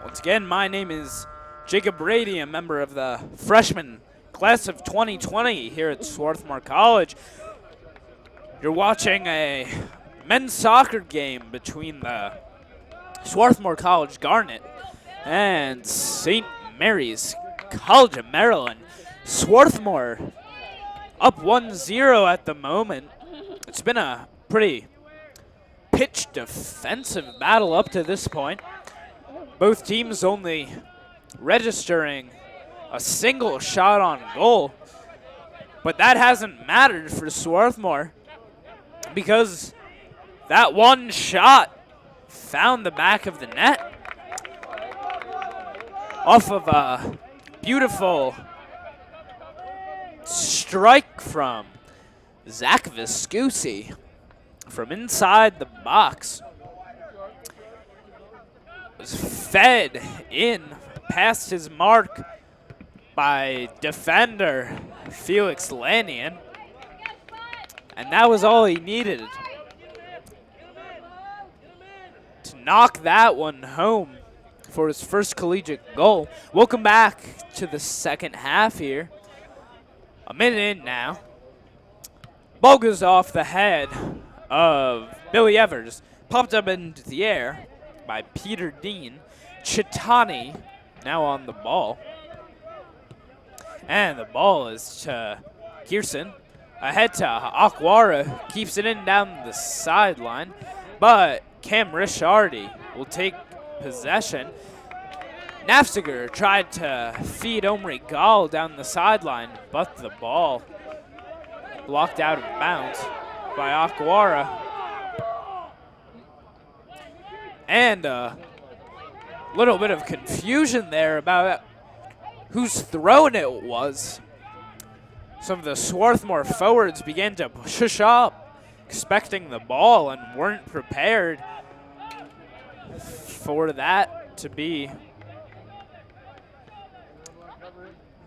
A: Once again, my name is Jacob Brady, a member of the freshman class of 2020 here at Swarthmore College. You're watching a men's soccer game between the Swarthmore College Garnet and St. Mary's College of Maryland. Swarthmore up 1-0 at the moment. It's been a pretty pitched defensive battle up to this point. Both teams only registering a single shot on goal. But that hasn't mattered for Swarthmore because that one shot found the back of the net off of a beautiful strike from Zach Viscusi from inside the box. Was fed in past his mark by defender Felix Lannion, and that was all he needed to knock that one home for his first collegiate goal. Welcome back to the second half here. A minute in now. Ball goes off the head of Billy Evers. Popped up into the air by Peter Dean. Chitani now on the ball. And the ball is to Kierson. Ahead to Aquara. Keeps it in down the sideline. But Cam Rishardi will take possession. Nafziger tried to feed Omri Gall down the sideline, but the ball blocked out of bounds by Aquara. And a little bit of confusion there about whose throwing it was. Some of the Swarthmore forwards began to push up, expecting the ball, and weren't prepared for that to be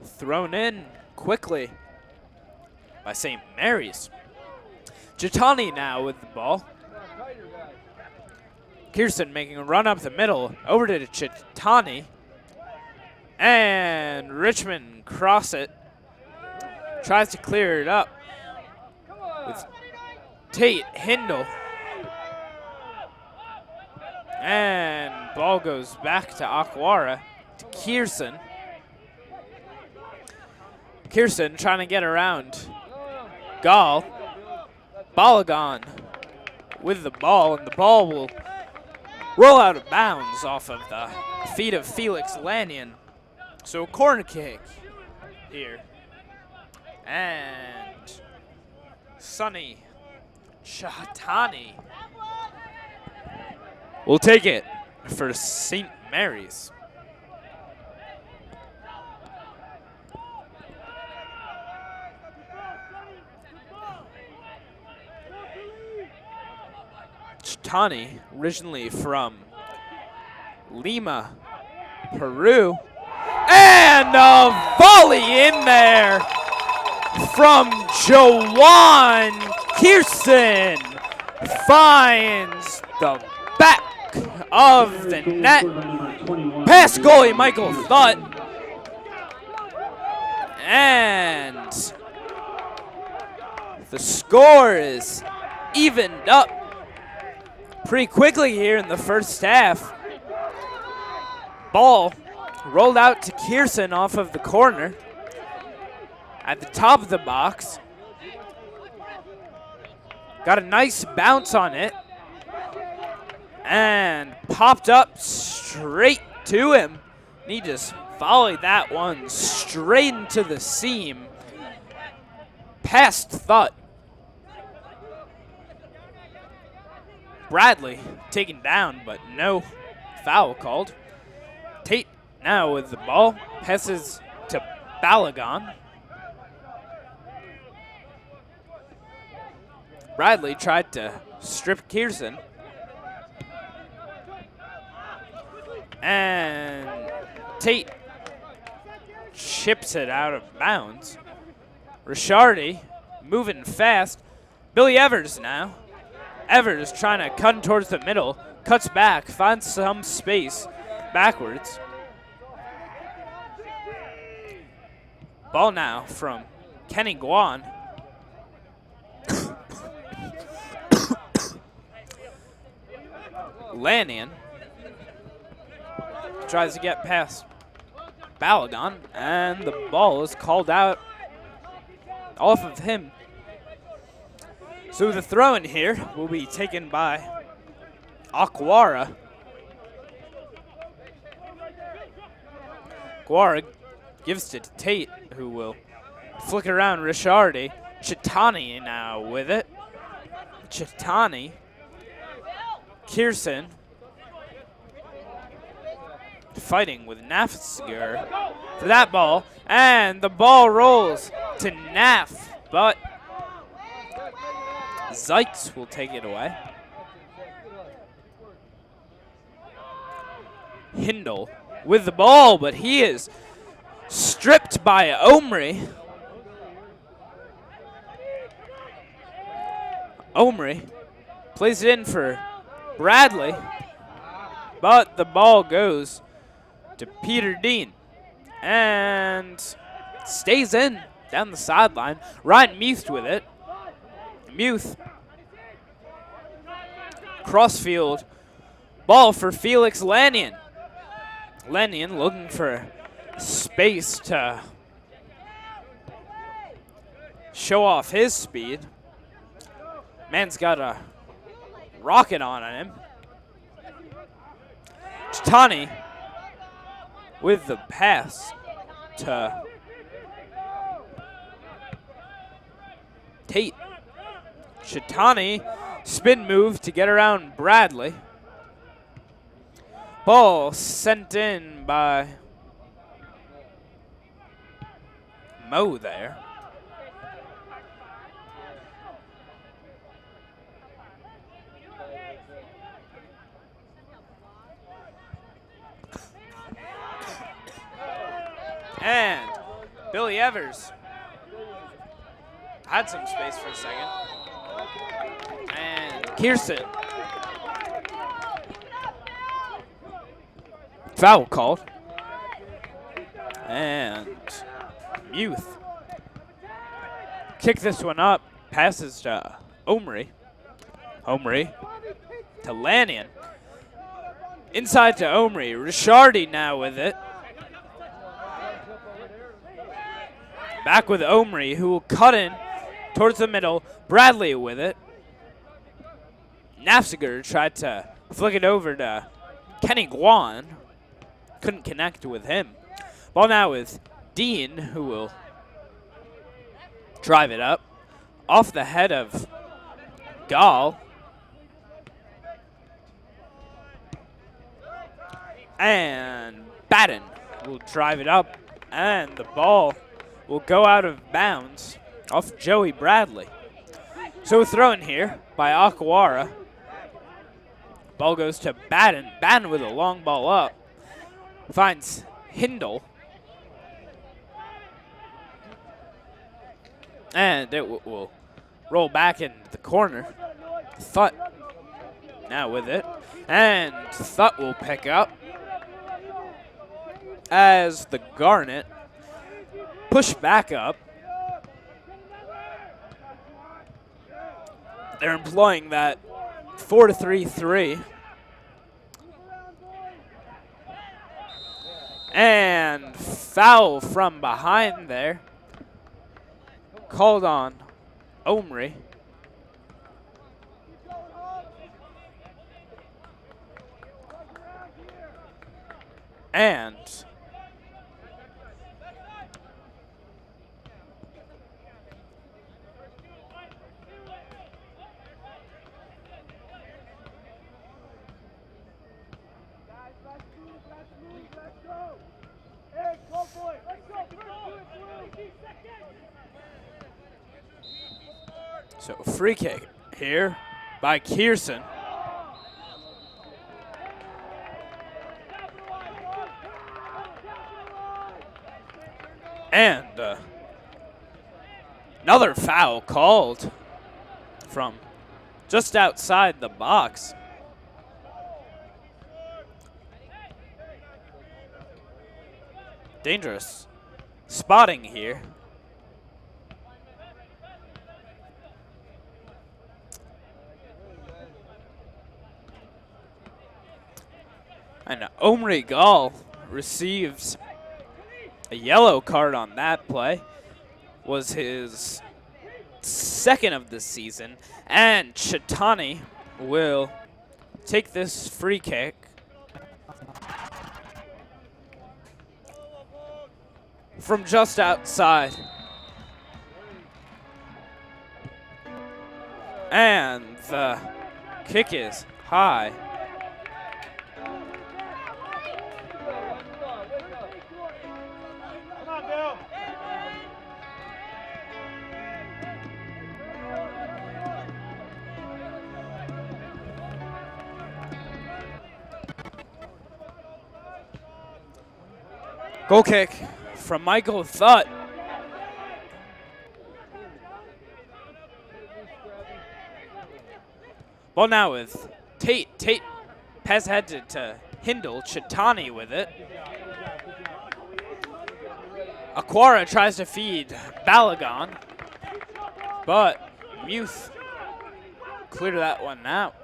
A: thrown in quickly by St. Mary's. Chitani now with the ball. Kierson making a run up the middle, over to Chitani. And Richmond cross it. Tries to clear it up with Tate Hindle. And ball goes back to Aquara, to Kierson. Kierson trying to get around Gall. Balagon with the ball, and the ball will roll out of bounds off of the feet of Felix Lannion. So a corner kick here. And Sonny Chahatani will take it for St. Mary's. Chitani, originally from Lima, Peru. And a volley in there from Jawan Kierson. Finds the back of the net. Past goalie Michael Thutt. And the score is evened up pretty quickly here in the first half. Ball rolled out to Kierson off of the corner at the top of the box. Got a nice bounce on it and popped up straight to him. And he just volleyed that one straight into the seam past Thutt. Bradley taken down, but no foul called. Tate now with the ball, passes to Balagon. Bradley tried to strip Kierson. And Tate chips it out of bounds. Rishardi moving fast. Billy Evers now. Evers trying to cut towards the middle. cuts back, finds some space backwards. Ball now from Kenny Guan. Lannion tries to get past Balagon, and the ball is called out off of him. So the throw in here will be taken by Aquara. Aquara gives to Tate, who will flick around Rishardi. Chitani now with it. Chitani. Kirsten fighting with Nafsger for that ball, and the ball rolls to Naf, but Zykes will take it away. Hindle with the ball, but he is stripped by Omri. Omri plays it in for Bradley, but the ball goes to Peter Dean and stays in down the sideline. Ryan Muth with it. Muth. Crossfield. Ball for Felix Lannion. Lannion looking for space to show off his speed. Man's got a rocket on him. Chitani with the pass to Tate. Chitani, spin move to get around Bradley. Ball sent in by Mo there. And Billy Evers had some space for a second. And Kirsten. Foul called. And Muth. Kick this one up. Passes to Omri. Omri to Lannion. Inside to Omri. Rishardi now with it. Back with Omri, who will cut in towards the middle. Bradley with it. Nafsiger tried to flick it over to Kenny Guan. Couldn't connect with him. Ball now with Dean, who will drive it up. Off the head of Gall. And Batten will drive it up. And the ball will go out of bounds off Joey Bradley. So a throw in here by Aquara. Ball goes to Batten. Batten with a long ball up. Finds Hindle. And it will roll back into the corner. Thut now with it. And Thut will pick up as the Garnet push back up. They're employing that 4-3-3. And foul from behind there. Called on Omri. And so free kick here by Kirsten. And another foul called from just outside the box. Dangerous spotting here. And Omri Gall receives a yellow card on that play. Was his second of the season. And Chitani will take this free kick. From just outside. And the kick is high. Goal kick from Michael Thutt. Ball now with Tate. Tate pass ahead to Hindle. Chitani with it. Aquara tries to feed Balagon, but Muth cleared that one out.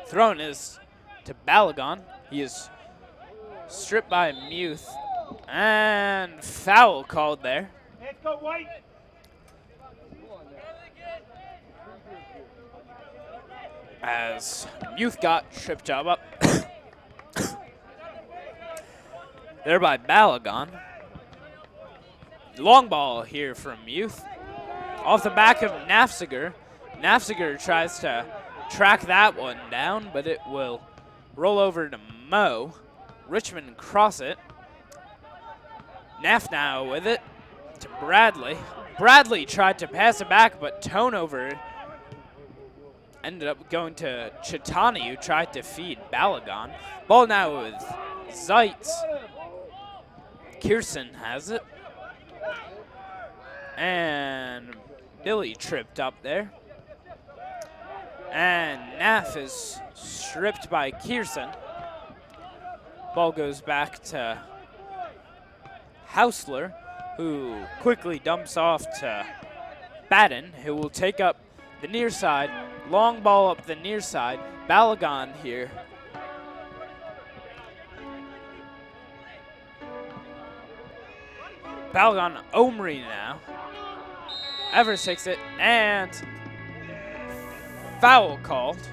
A: Thrown is to Balagon. He is stripped by Muth, and foul called there.
D: Let's go, White.
A: As Muth got tripped up. There by Balagon. Long ball here from Muth. Off the back of Nafziger. Nafziger tries to track that one down, but it will roll over to Mo. Richmond cross it. Naff now with it to Bradley. Bradley tried to pass it back, but turnover ended up going to Chitani, who tried to feed Balagon. Ball now with Zeitz. Kirsten has it. And Billy tripped up there. And Naff is stripped by Kirsten. Ball goes back to Hausler, who quickly dumps off to Batten, who will take up the near side. Long ball up the near side. Balagon here. Balagon Omri now. Evers takes it, and foul called.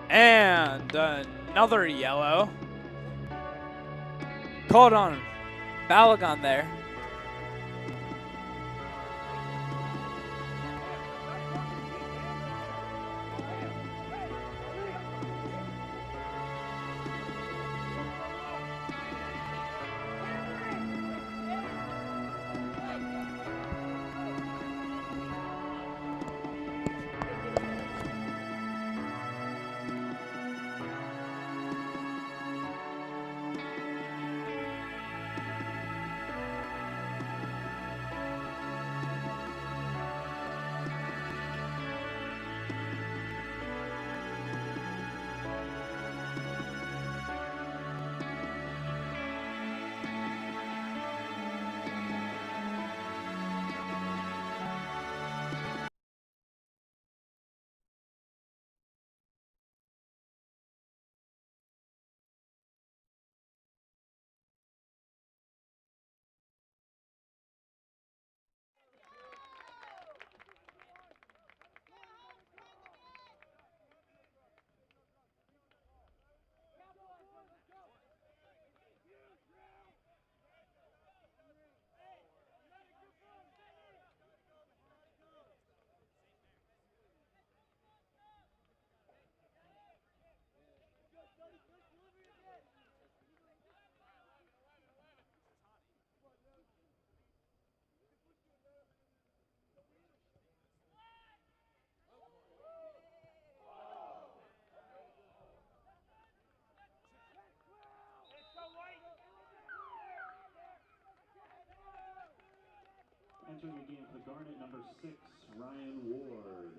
A: And another yellow. Called on Balagon there.
B: Entering the game for the Garnet, number 6, Ryan Ward.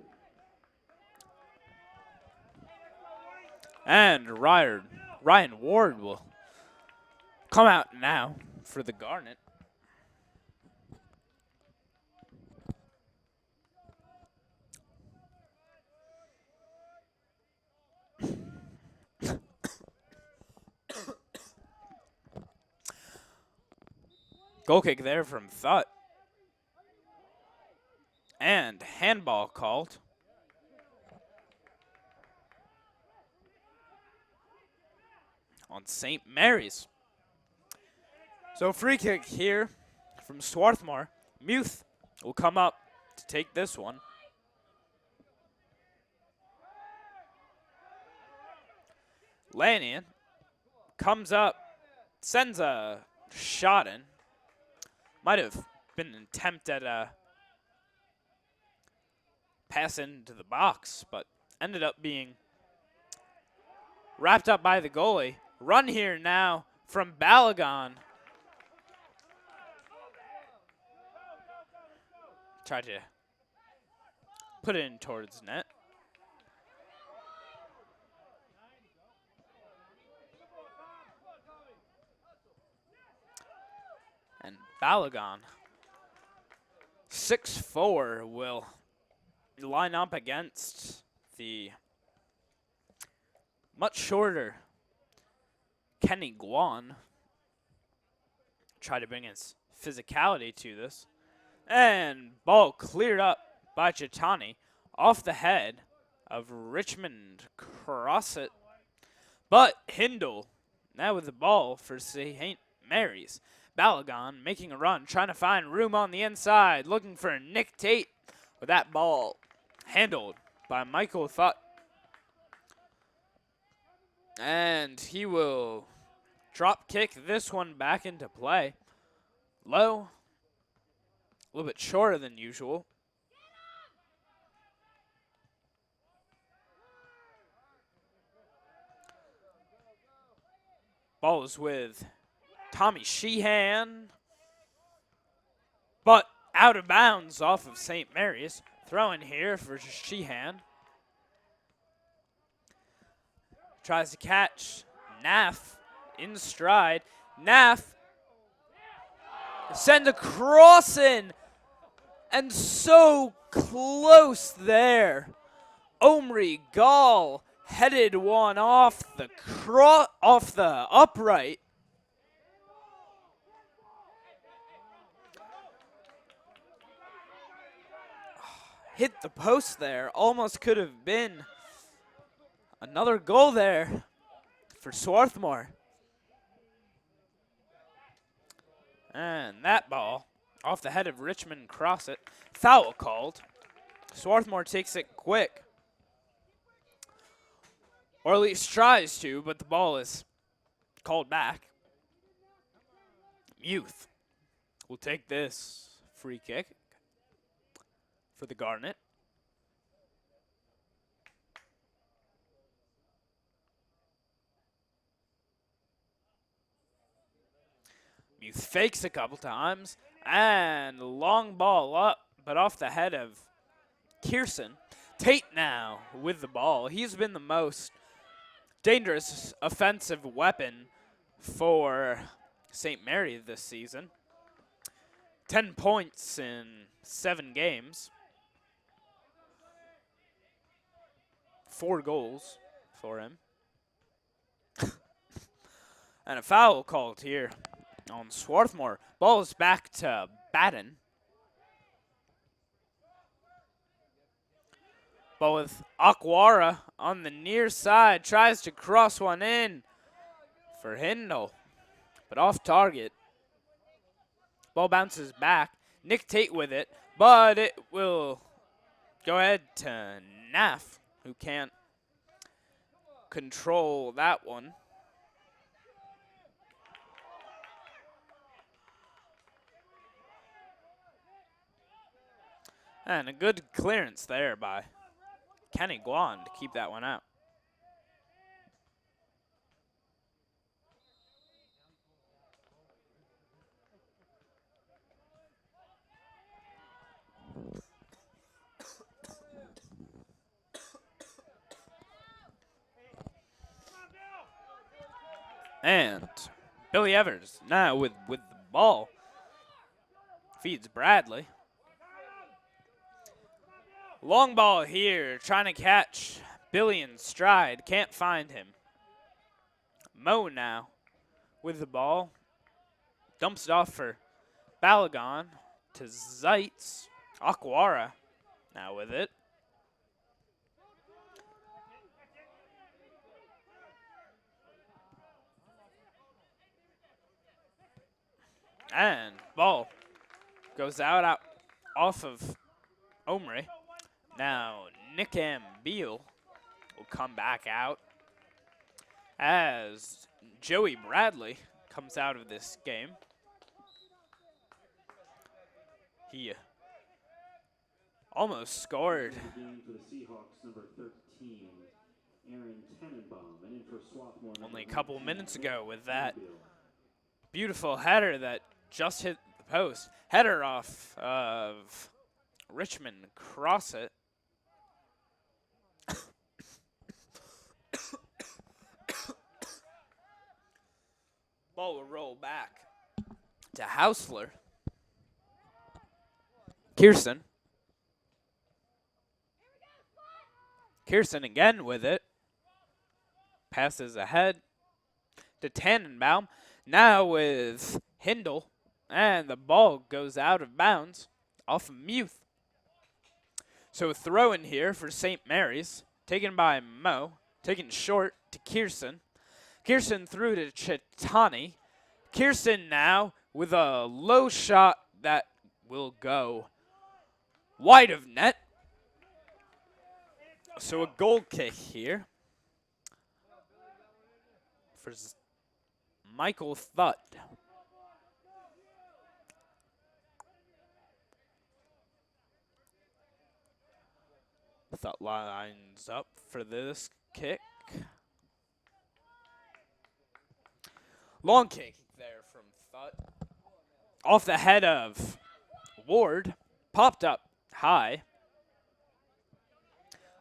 A: And Ryan Ward will come out now for the Garnet. Goal kick there from Thutt. And handball called. On St. Mary's. So free kick here from Swarthmore. Muth will come up to take this one. Lannion comes up, sends a shot in. Might have been an attempt at a pass into the box, but ended up being wrapped up by the goalie. Run here now from Balagon. Tried to put it in towards net. And Balagon, 6'4", will line up against the much shorter Kenny Guan. Try to bring his physicality to this. And ball cleared up by Chitani off the head of Richmond Crosset. But Hindle now with the ball for St. Mary's. Balagon making a run, trying to find room on the inside, looking for Nick Tate with that ball handled by Michael Thutt. And he will drop kick this one back into play. Low, a little bit shorter than usual. Ball is with Tommy Sheehan, but out of bounds off of St. Mary's. Throw in here for Sheehan. Tries to catch Naff in stride. Naff send a cross in, and so close there. Omri Gall headed one off the upright. Hit the post there. Almost could have been another goal there for Swarthmore. And that ball off the head of Richmond Crosset. Foul called. Swarthmore takes it quick. Or at least tries to, but the ball is called back. Youth will take this free kick for the Garnet. Youth fakes a couple times, and long ball up, but off the head of Kierson. Tate now with the ball. He's been the most dangerous offensive weapon for St. Mary this season. 10 points in 7 games. 4 goals for him. And a foul called here on Swarthmore. Ball is back to Batten. Ball with Aquara on the near side. Tries to cross one in for Hindle, but off target. Ball bounces back. Nick Tate with it, but it will go ahead to Naff, who can't control that one. And a good clearance there by Kenny Guan to keep that one out. And Billy Evers now with the ball. Feeds Bradley. Long ball here, trying to catch Billy in stride. Can't find him. Mo now with the ball. Dumps it off for Balagon to Zeitz. Aquara now with it. And ball goes out off of Omri. Now Nick Ambeal will come back out as Joey Bradley comes out of this game. He almost scored.
B: For the Seahawks, number 13, Aaron Tenenbaum, and in for Swarthmore,
A: Only a couple minutes ago with that beautiful header that just hit the post. Header off of Richmond Crossett. Ball will roll back to Hausler. Kirsten. Kirsten again with it. Passes ahead to Tannenbaum. Now with Hindle. And the ball goes out of bounds off of Muth. So a throw in here for St. Mary's. Taken by Mo. Taken short to Kirsten. Kirsten through to Chitani. Kirsten now with a low shot that will go wide of net. So a goal kick here for Michael Thutt. Thutt lines up for this kick. Long kick there from Thutt. Off the head of Ward. Popped up high.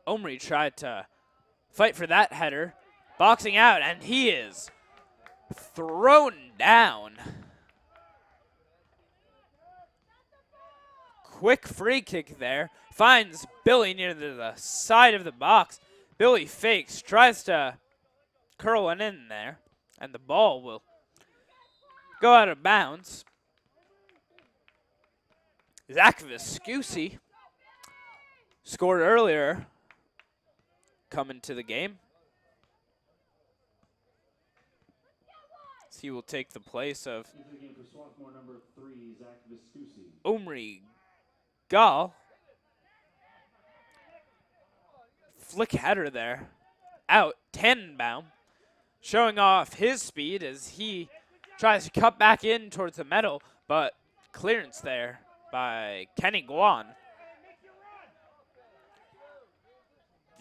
A: Omri tried to fight for that header. Boxing out, and he is thrown down. Quick free kick there. Finds Billy near the side of the box. Billy fakes, tries to curl it in there, and the ball will go out of bounds. Zach Viscusi scored earlier coming to the game. He will take the place of Omri Gall. Flick header there. Out. Tannenbaum showing off his speed as he tries to cut back in towards the middle, but clearance there by Kenny Guan.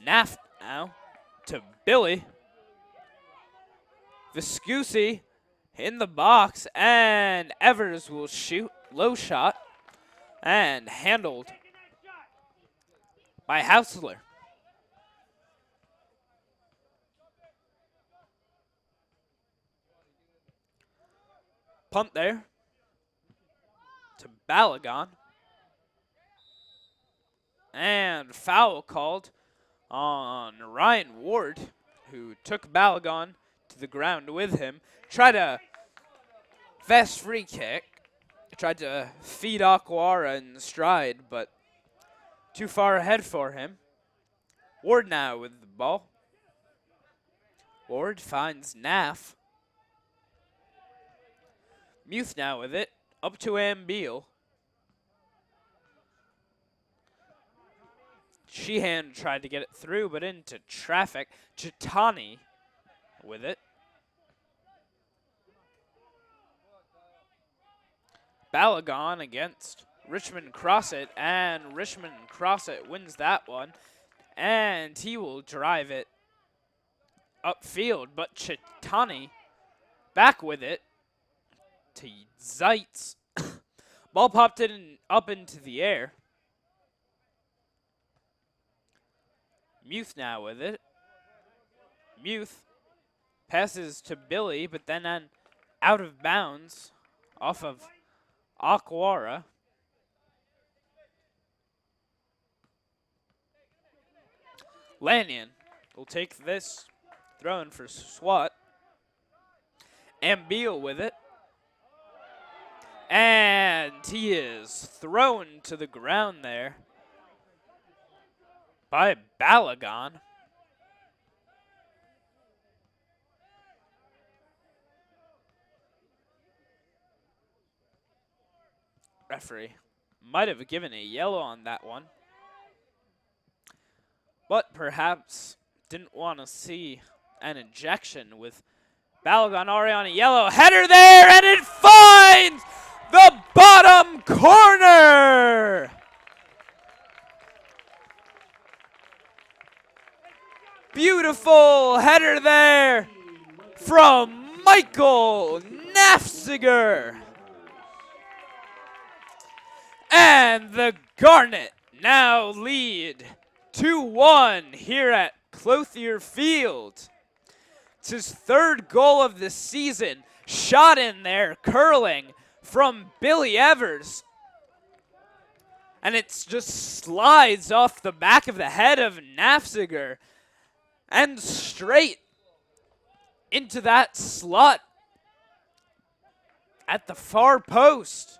A: Naft now to Billy. Viscusi in the box, and Evers will shoot. Low shot, and handled by Hausler. Punt there to Balagon. And foul called on Ryan Ward, who took Balagon to the ground with him. Tried a fast free kick. Tried to feed Aquara in stride, but too far ahead for him. Ward now with the ball. Ward finds Naff. Muth now with it. Up to Ambeal. Sheehan tried to get it through, but into traffic. Chitani with it. Balagon against Richmond Crossett, and Richmond Crossett wins that one. And he will drive it upfield, but Chitani back with it to Zeitz. Ball popped in up into the air. Muth now with it. Muth Passes to Billy, but then out of bounds off of Aquara. Lanyon will take this, throwing for Swat. Ambeal with it. And he is thrown to the ground there by Balagon. Referee might have given a yellow on that one, but perhaps didn't want to see an ejection with Balagon already on a yellow. Header there, and it finds the bottom corner. Beautiful header there from Michael Nafziger. And the Garnet now lead 2-1 here at Clothier Field. It's his third goal of the season. Shot in there, curling from Billy Evers. And it just slides off the back of the head of Nafziger and straight into that slot at the far post.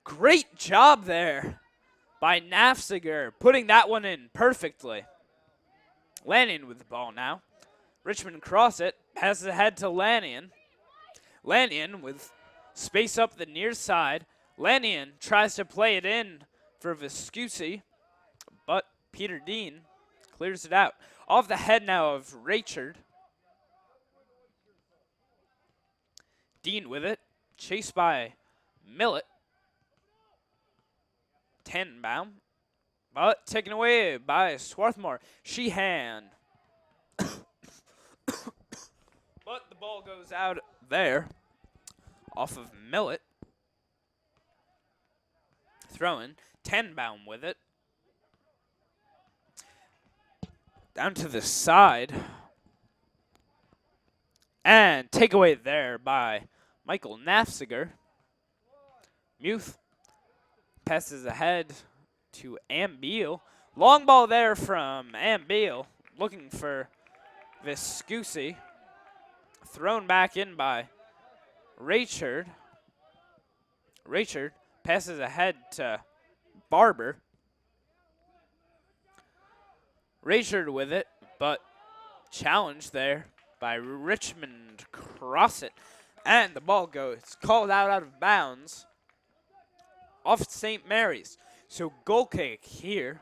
A: Great job there by Nafziger, putting that one in perfectly. Lanyon with the ball now. Richmond cross it, passes ahead to Lanyon. Lanyon with space up the near side. Lanyon tries to play it in for Viscusi, but Peter Dean clears it out. Off the head now of Richard. Dean with it, chased by Millet. Tenbaum, but taken away by Swarthmore. Sheehan. But the ball goes out there off of Millet. Throwing. Tenbaum with it. Down to the side. And takeaway there by Michael Nafziger. Muth passes ahead to Ambeal. Long ball there from Ambeal. Looking for Viscusi. Thrown back in by Richard. Richard passes ahead to Barber. Richard with it, but challenged there by Richmond cross it. And the ball goes called out of bounds off St. Mary's. So goal kick here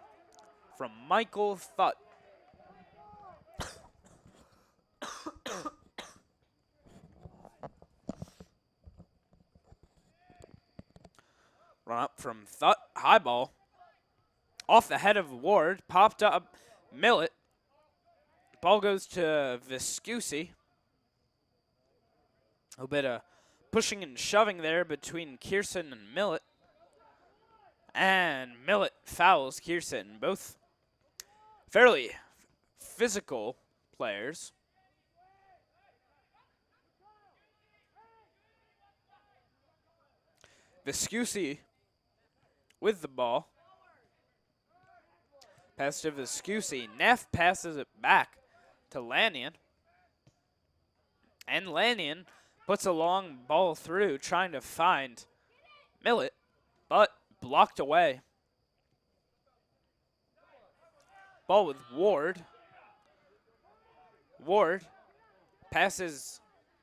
A: from Michael Thutt. Run up from Thutt, high ball. Off the head of Ward, popped up Millet. Ball goes to Viscusi. A little bit of pushing and shoving there between Kierson and Millet. And Millet fouls Kierson. Both fairly physical players. Viscusi with the ball. Pass to Viscusi. Neff passes it back to Lanyon. And Lanyon puts a long ball through, trying to find Millet, but blocked away. Ball with Ward. Ward passes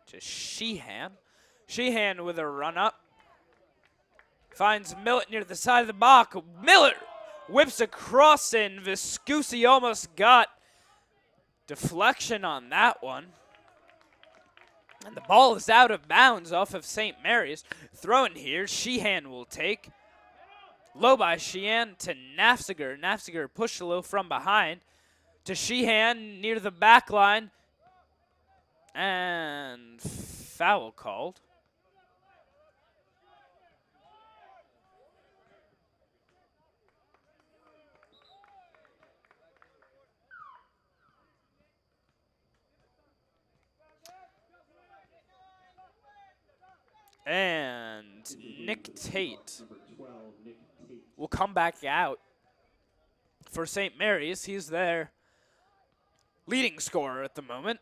A: to Sheehan. Sheehan with a run up. Finds Millet near the side of the box. Millet whips across in. Viscusi almost got deflection on that one. And the ball is out of bounds off of St. Mary's. Thrown here. Sheehan will take. Low by Sheehan to Nafziger. Nafziger pushed a little from behind to Sheehan near the back line. And foul called. And Nick Tate
B: Number 12, Nick Tate.
A: will come back out for St. Mary's. He's their leading scorer at the moment.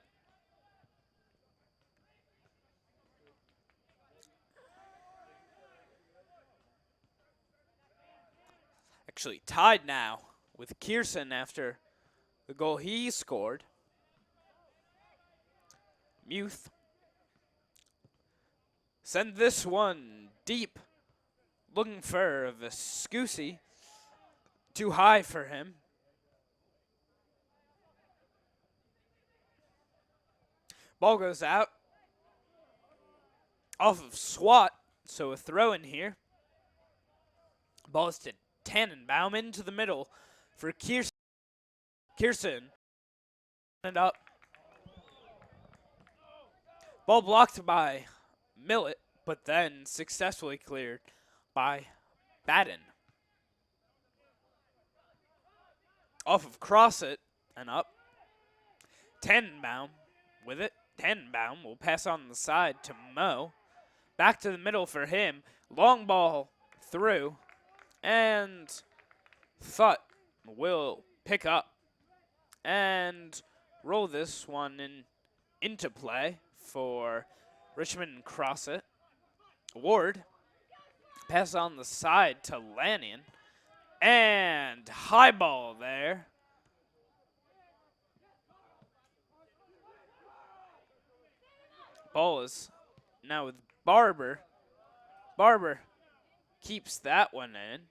A: Actually tied now with Kierson after the goal he scored. Muth. Send this one deep. Looking for Vescusi. Too high for him. Ball goes out. Off of Swat. So a throw in here. Ball is to Tannenbaum into the middle for Kierson. Kierson. And up. Ball blocked by Millet, but then successfully cleared by Batten. Off of Crossit and up. Tannenbaum with it. Tannenbaum will pass on the side to Mo. Back to the middle for him. Long ball through. And Thut will pick up and roll this one into play for Richmond Crossit. Ward pass on the side to Lannion. And high ball there. Ball is now with Barber. Barber keeps that one in.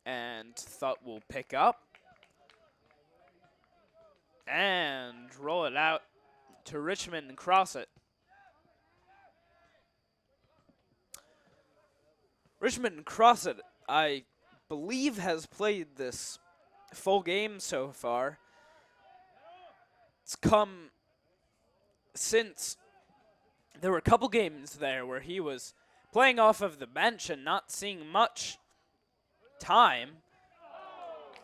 A: And Thut will pick up. And roll it out to Richmond and Crossit. Richmond Crossit, I believe, has played this full game so far. It's come since there were a couple games there where he was playing off of the bench and not seeing much time.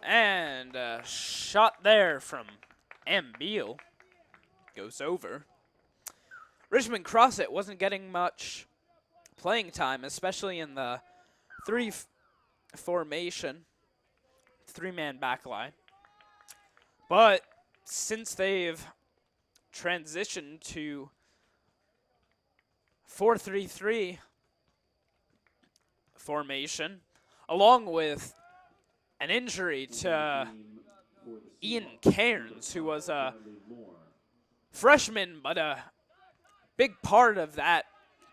A: And a shot there from Ambeal goes over. Richmond Crossit wasn't getting much playing time, especially in the formation, three-man back line. But since they've transitioned to 4-3-3 formation, along with an injury to Ian Cairns, who was a freshman, but a big part of that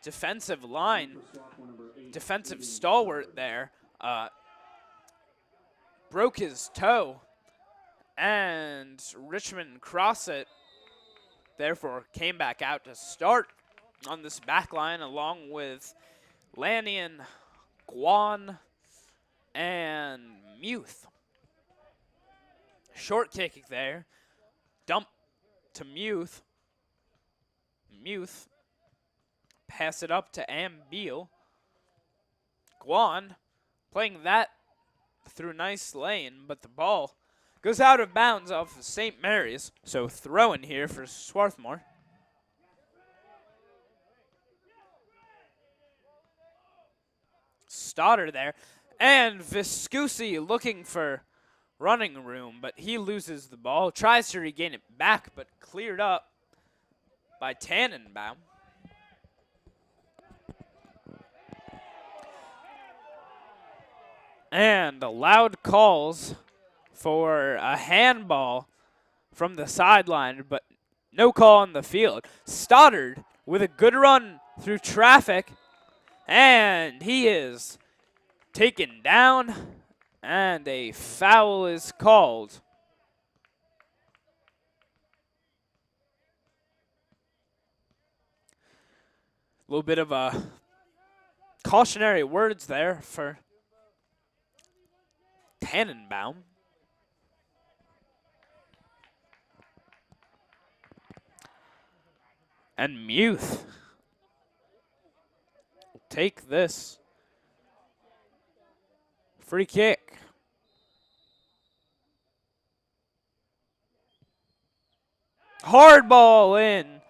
A: defensive line, defensive stalwart there, broke his toe, and Richmond Crossit therefore came back out to start on this back line along with Lannion, Guan, and Muth. Short kick there. Dump to Muth. Muth pass it up to Ambeal. Guan playing that through nice lane, but the ball goes out of bounds off of St. Mary's. So throw in here for Swarthmore. Stoddard there. And Vescusi looking for running room, but he loses the ball. Tries to regain it back, but cleared up by Tannenbaum. And loud calls for a handball from the sideline, but no call on the field. Stoddard with a good run through traffic, and he is taken down, and a foul is called. A little bit of a cautionary words there for Tannenbaum. And Muth will take this free kick. Hard ball in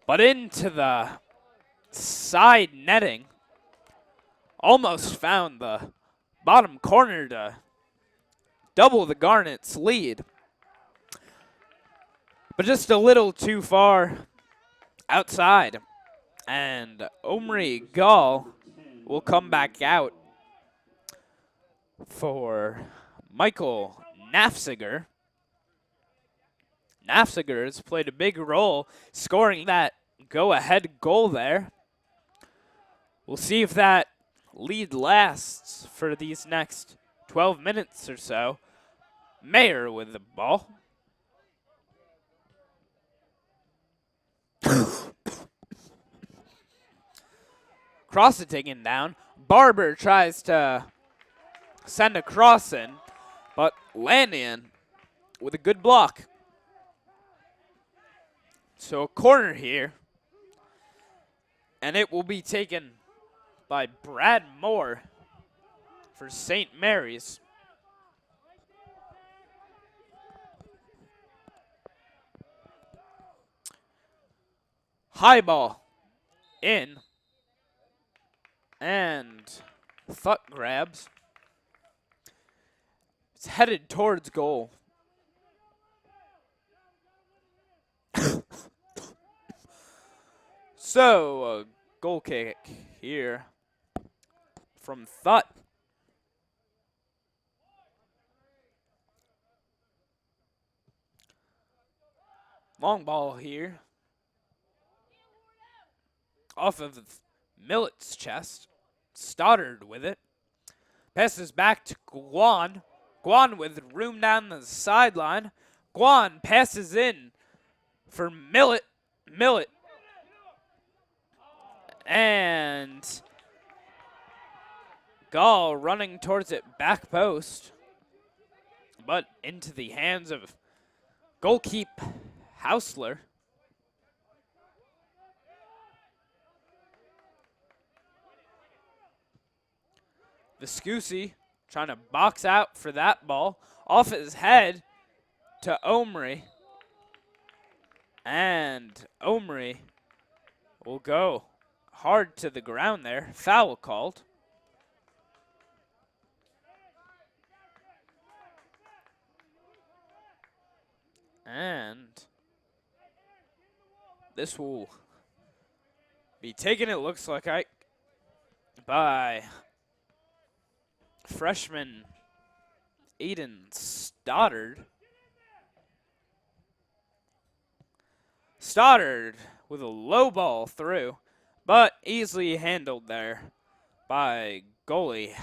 A: but into the side netting. Almost found the bottom corner to double the Garnet's lead, but just a little too far outside. And Omri Gall will come back out for Michael Nafziger. Nafziger has played a big role scoring that go-ahead goal there. We'll see if that lead lasts for these next 12 minutes or so. Mayer with the ball. Cross it taken down. Barber tries to send a cross in, but Lannion with a good block. So a corner here, and it will be taken by Brad Moore for St. Mary's. High ball in, and Thut grabs. It's headed towards goal. So, a goal kick here from Thut. Long ball here. Off of Millett's chest. Stoddard with it. Passes back to Guan. Guan with room down the sideline. Guan passes in for Millet. Millet. And Gall running towards it, back post. But into the hands of goalkeep Hausler. Viscusi trying to box out for that ball. Off his head to Omri. And Omri will go hard to the ground there. Foul called. And this will be taken, it looks like, by freshman Aiden Stoddard. Stoddard with a low ball through, but easily handled there by goalie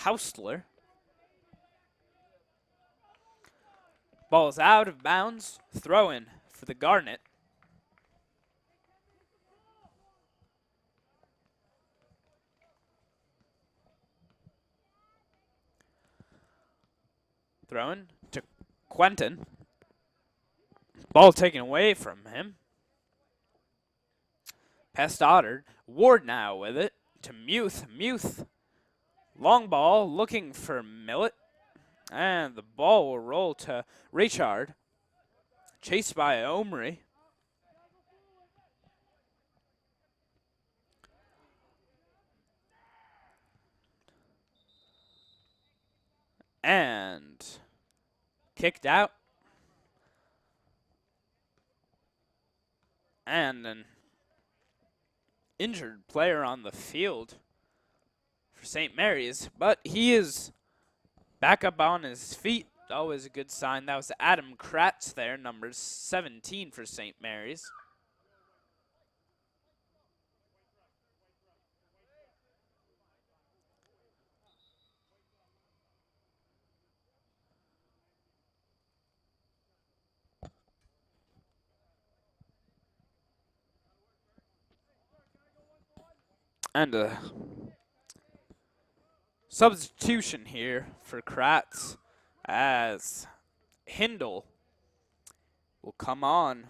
A: Hausler. Ball's out of bounds, throw in for the Garnet. Throw in to Quentin. Ball taken away from him. Pass Stoddard. Ward now with it to Muth. Muth. Long ball looking for Millet. And the ball will roll to Richard. Chased by Omri. And kicked out. And an injured player on the field for St. Mary's, but he is back up on his feet. Always a good sign. That was Adam Kratz there, number 17 for St. Mary's. And a substitution here for Kratz as Hindle will come on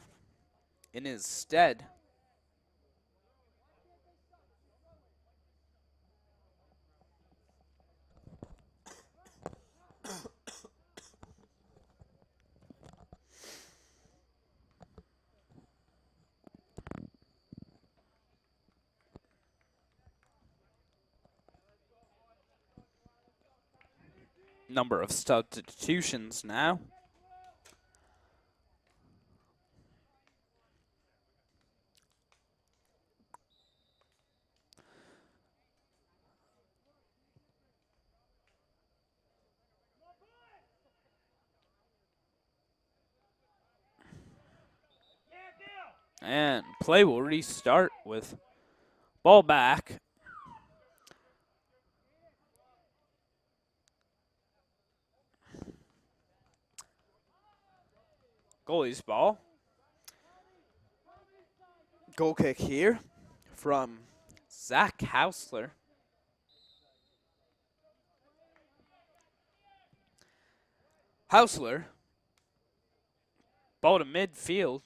A: in his stead. number of substitutions now. And play will restart with ball back. Goalie's ball. Goal kick here from Zach Hausler. Hausler, ball to midfield.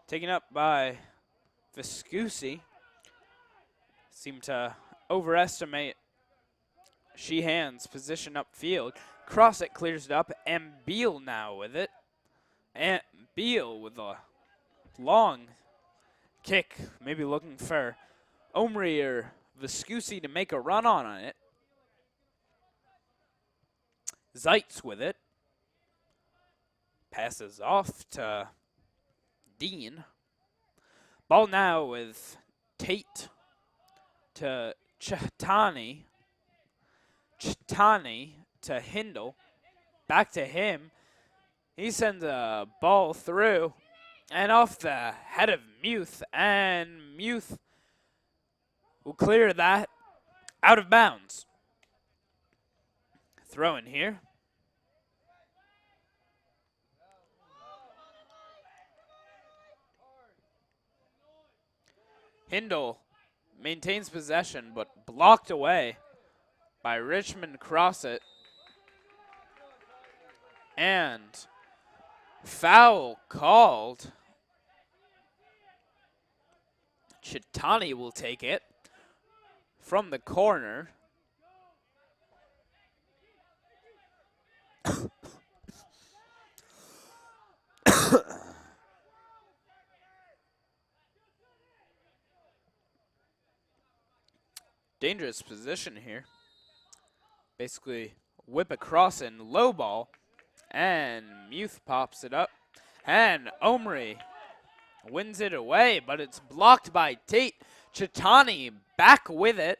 A: Taken up by Viscusi. Seemed to overestimate Sheehan's position upfield. Cross it, clears it up, and Beal now with it. And Beal with a long kick, maybe looking for Omri or Viscusi to make a run on it. Zeitz with it. Passes off to Dean. Ball now with Tate to Chatani. Chatani to Hindle. Back to him. He sends a ball through and off the head of Muth. And Muth will clear that out of bounds. Throw in here. Hindle maintains possession, but blocked away by Richmond Crosset. And foul called. Chitani will take it from the corner. Dangerous position here. Basically whip across in low ball. And Muth pops it up. And Omri wins it away, but it's blocked by Tate. Chitani back with it.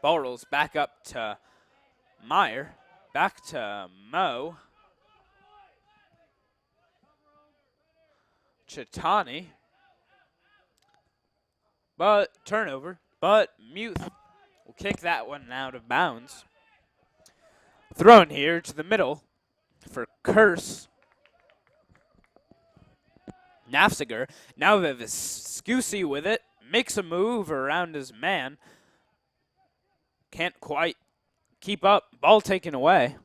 A: Ball rolls back up to Meyer. Back to Mo. Chitani. But turnover. But Muth will kick that one out of bounds. Thrown here to the middle for Curse. Nafziger. Now Viscusi with it. Makes a move around his man. Can't quite keep up. Ball taken away.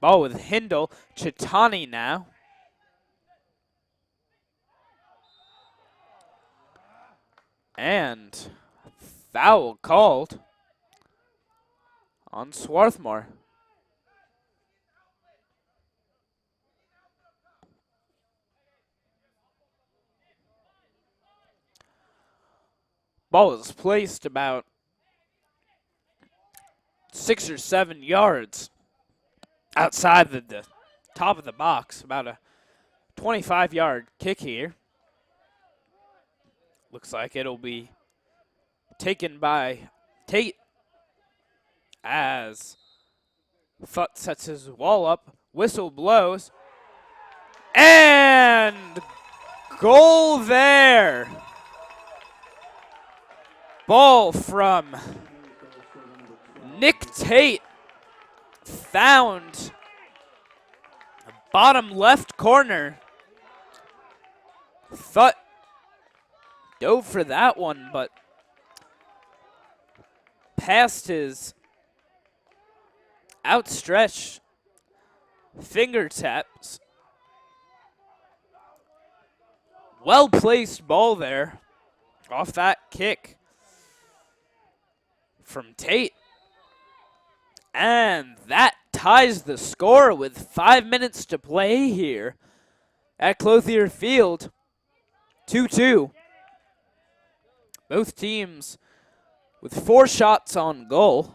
A: Ball with Hindle. Chitani now. And foul called on Swarthmore. Ball is placed about 6 or 7 yards outside the top of the box. About a 25-yard kick here. Looks like it'll be taken by Tate as Futt sets his wall up. Whistle blows. And goal there. Ball from Nick Tate. Found bottom left corner. Futt dove for that one, but past his outstretched fingertips. Well-placed ball there off that kick from Tate. And that ties the score with 5 minutes to play here at Clothier Field. 2-2. Both teams with 4 shots on goal.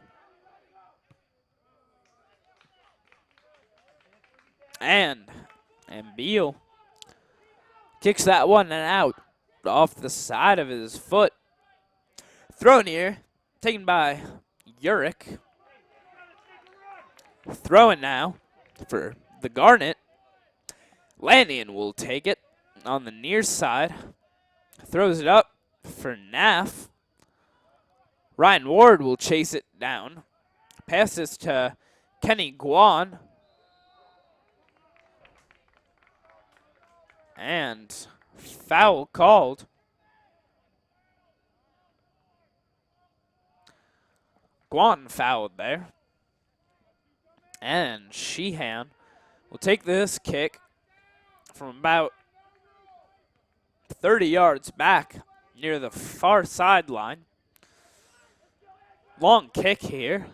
A: And Beal kicks that one and out off the side of his foot. Thrown here, taken by Urick. Throwing now for the Garnet. Lanyon will take it on the near side. Throws it up for Naff. Ryan Ward will chase it down. Passes to Kenny Guan. And foul called. Guan fouled there. And Sheehan will take this kick from about 30 yards back near the far sideline. Long kick here.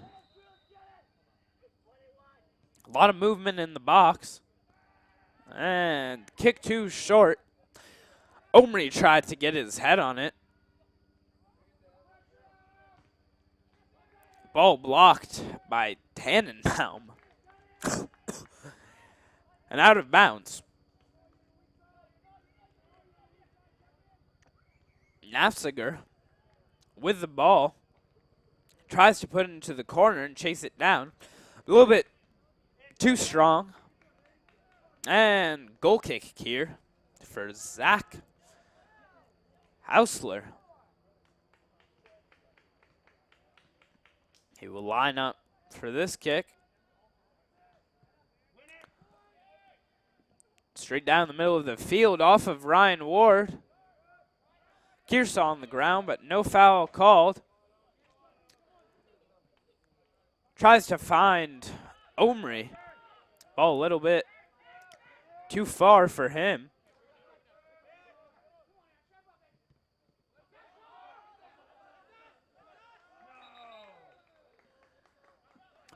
A: A lot of movement in the box. And kick too short. Omri tried to get his head on it. Ball blocked by Tannenbaum. And out of bounds. Nafziger with the ball. Tries to put it into the corner and chase it down. A little bit too strong. And goal kick here for Zach Hausler. He will line up for this kick. Straight down the middle of the field off of Ryan Ward. Kearsall on the ground, but no foul called. Tries to find Omri. Ball a little bit too far for him.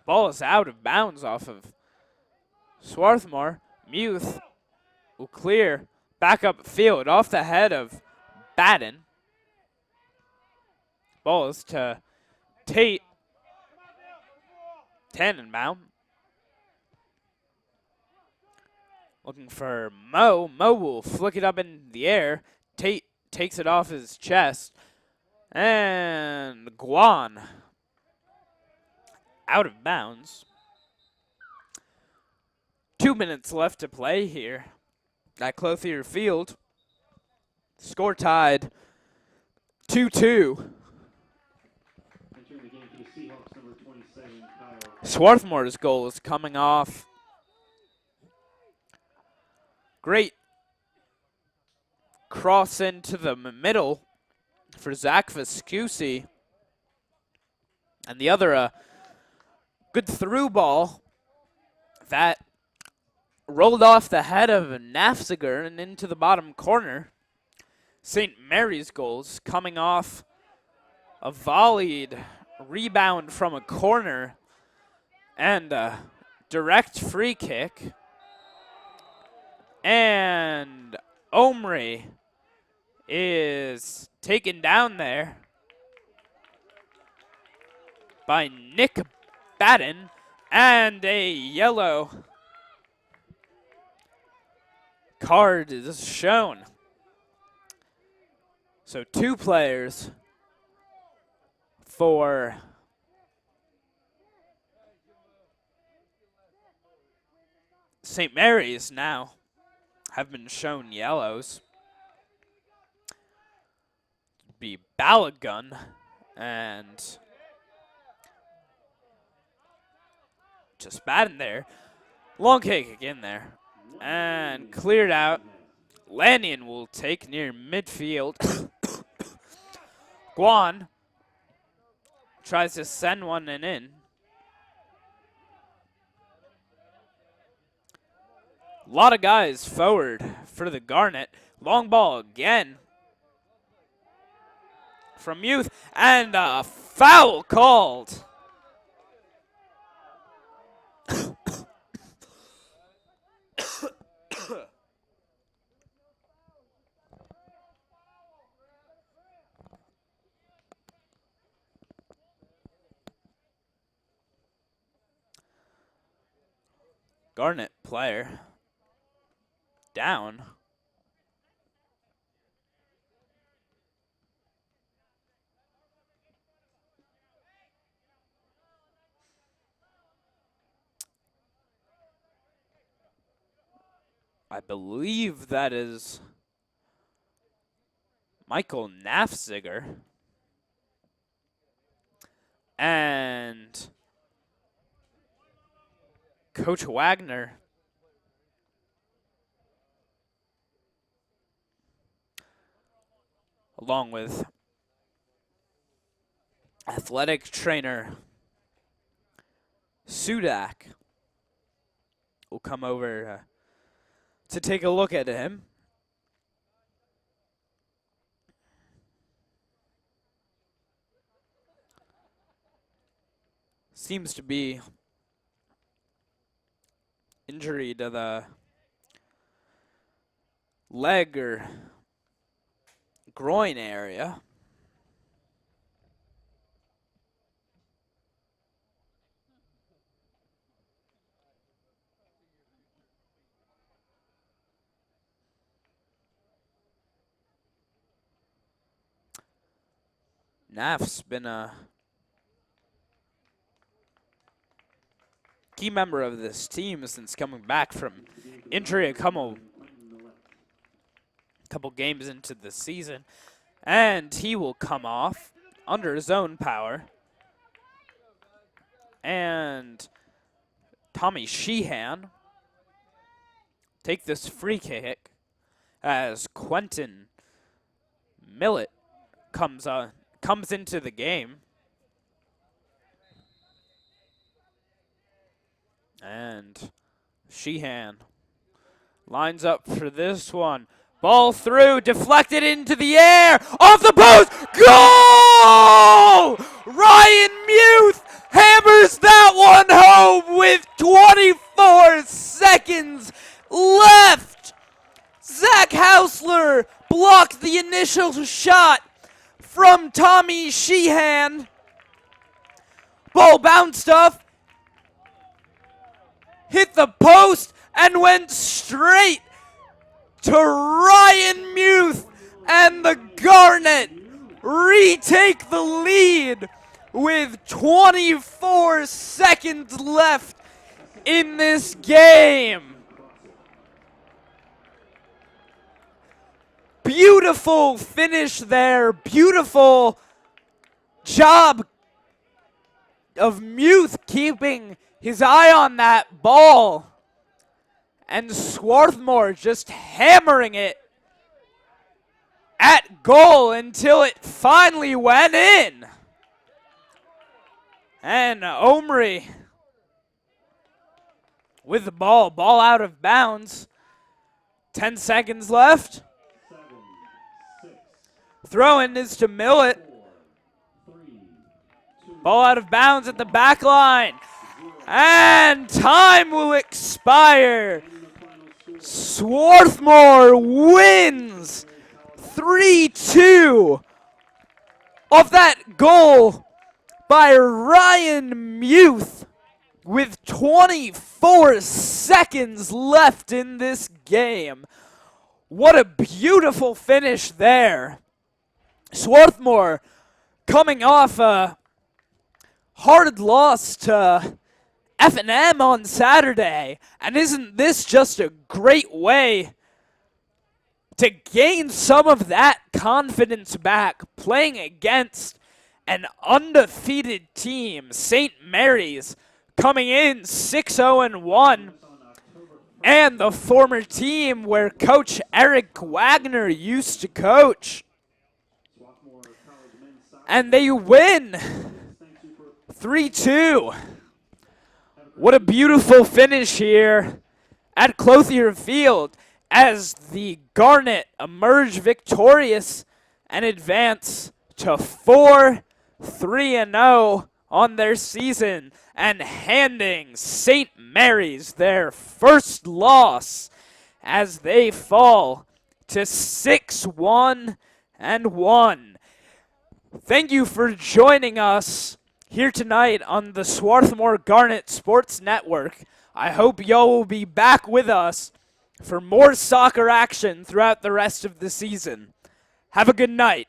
A: Ball is out of bounds off of Swarthmore. Muth will clear back up field off the head of Batten. Ball is to Tate. Tannenbaum. Looking for Mo. Mo will flick it up in the air. Tate takes it off his chest. And Guan out of bounds. 2 minutes left to play here at Clothier Field. Score tied 2-2.
B: Entering the game for the Seahawks, number 27, Kyle.
A: Swarthmore's goal is coming off. Great cross into the middle for Zach Viscusi. And the other, good through ball that rolled off the head of Nafziger and into the bottom corner. St. Mary's goals coming off a volleyed rebound from a corner and a direct free kick. And Omri is taken down there by Nick Batten, and a yellow card is shown. So 2 players for St. Mary's now have been shown yellows. Be Balagun and just Batten there. Long kick again there. And cleared out. Lanyon will take near midfield. Guan tries to send one and in. A lot of guys forward for the Garnet. Long ball again from Youth, and a foul called. Garnet player down. I believe that is Michael Nafziger. And Coach Wagner along with athletic trainer Sudak will come over to take a look at him. Seems to be injury to the leg or groin area. Naf's been a key member of this team since coming back from injury a couple games into the season. And he will come off under his own power. And Tommy Sheehan take this free kick as Quentin Millett comes into the game. And Sheehan lines up for this one. Ball through, deflected into the air, off the post, goal! Ryan Muth hammers that one home with 24 seconds left. Zach Hausler blocked the initial shot from Tommy Sheehan. Ball bounced off, hit the post, and went straight to Ryan Muth, and the Garnet retake the lead with 24 seconds left in this game. Beautiful finish there. Beautiful job of Muth keeping his eye on that ball. And Swarthmore just hammering it at goal until it finally went in. And Omri with the ball out of bounds. 10 seconds left. Throw-in is to Millett. Ball out of bounds at the back line. And time will expire. Swarthmore wins 3-2 off that goal by Ryan Muth with 24 seconds left in this game. What a beautiful finish there. Swarthmore coming off a hard loss to F&M on Saturday, and isn't this just a great way to gain some of that confidence back playing against an undefeated team, St. Mary's, coming in 6-0-1, and the former team where Coach Eric Wagner used to coach. And they win 3-2. What a beautiful finish here at Clothier Field as the Garnet emerge victorious and advance to 4-3-0 on their season and handing St. Mary's their first loss as they fall to 6-1-1. Thank you for joining us here tonight on the Swarthmore Garnet Sports Network. I hope y'all will be back with us for more soccer action throughout the rest of the season. Have a good night.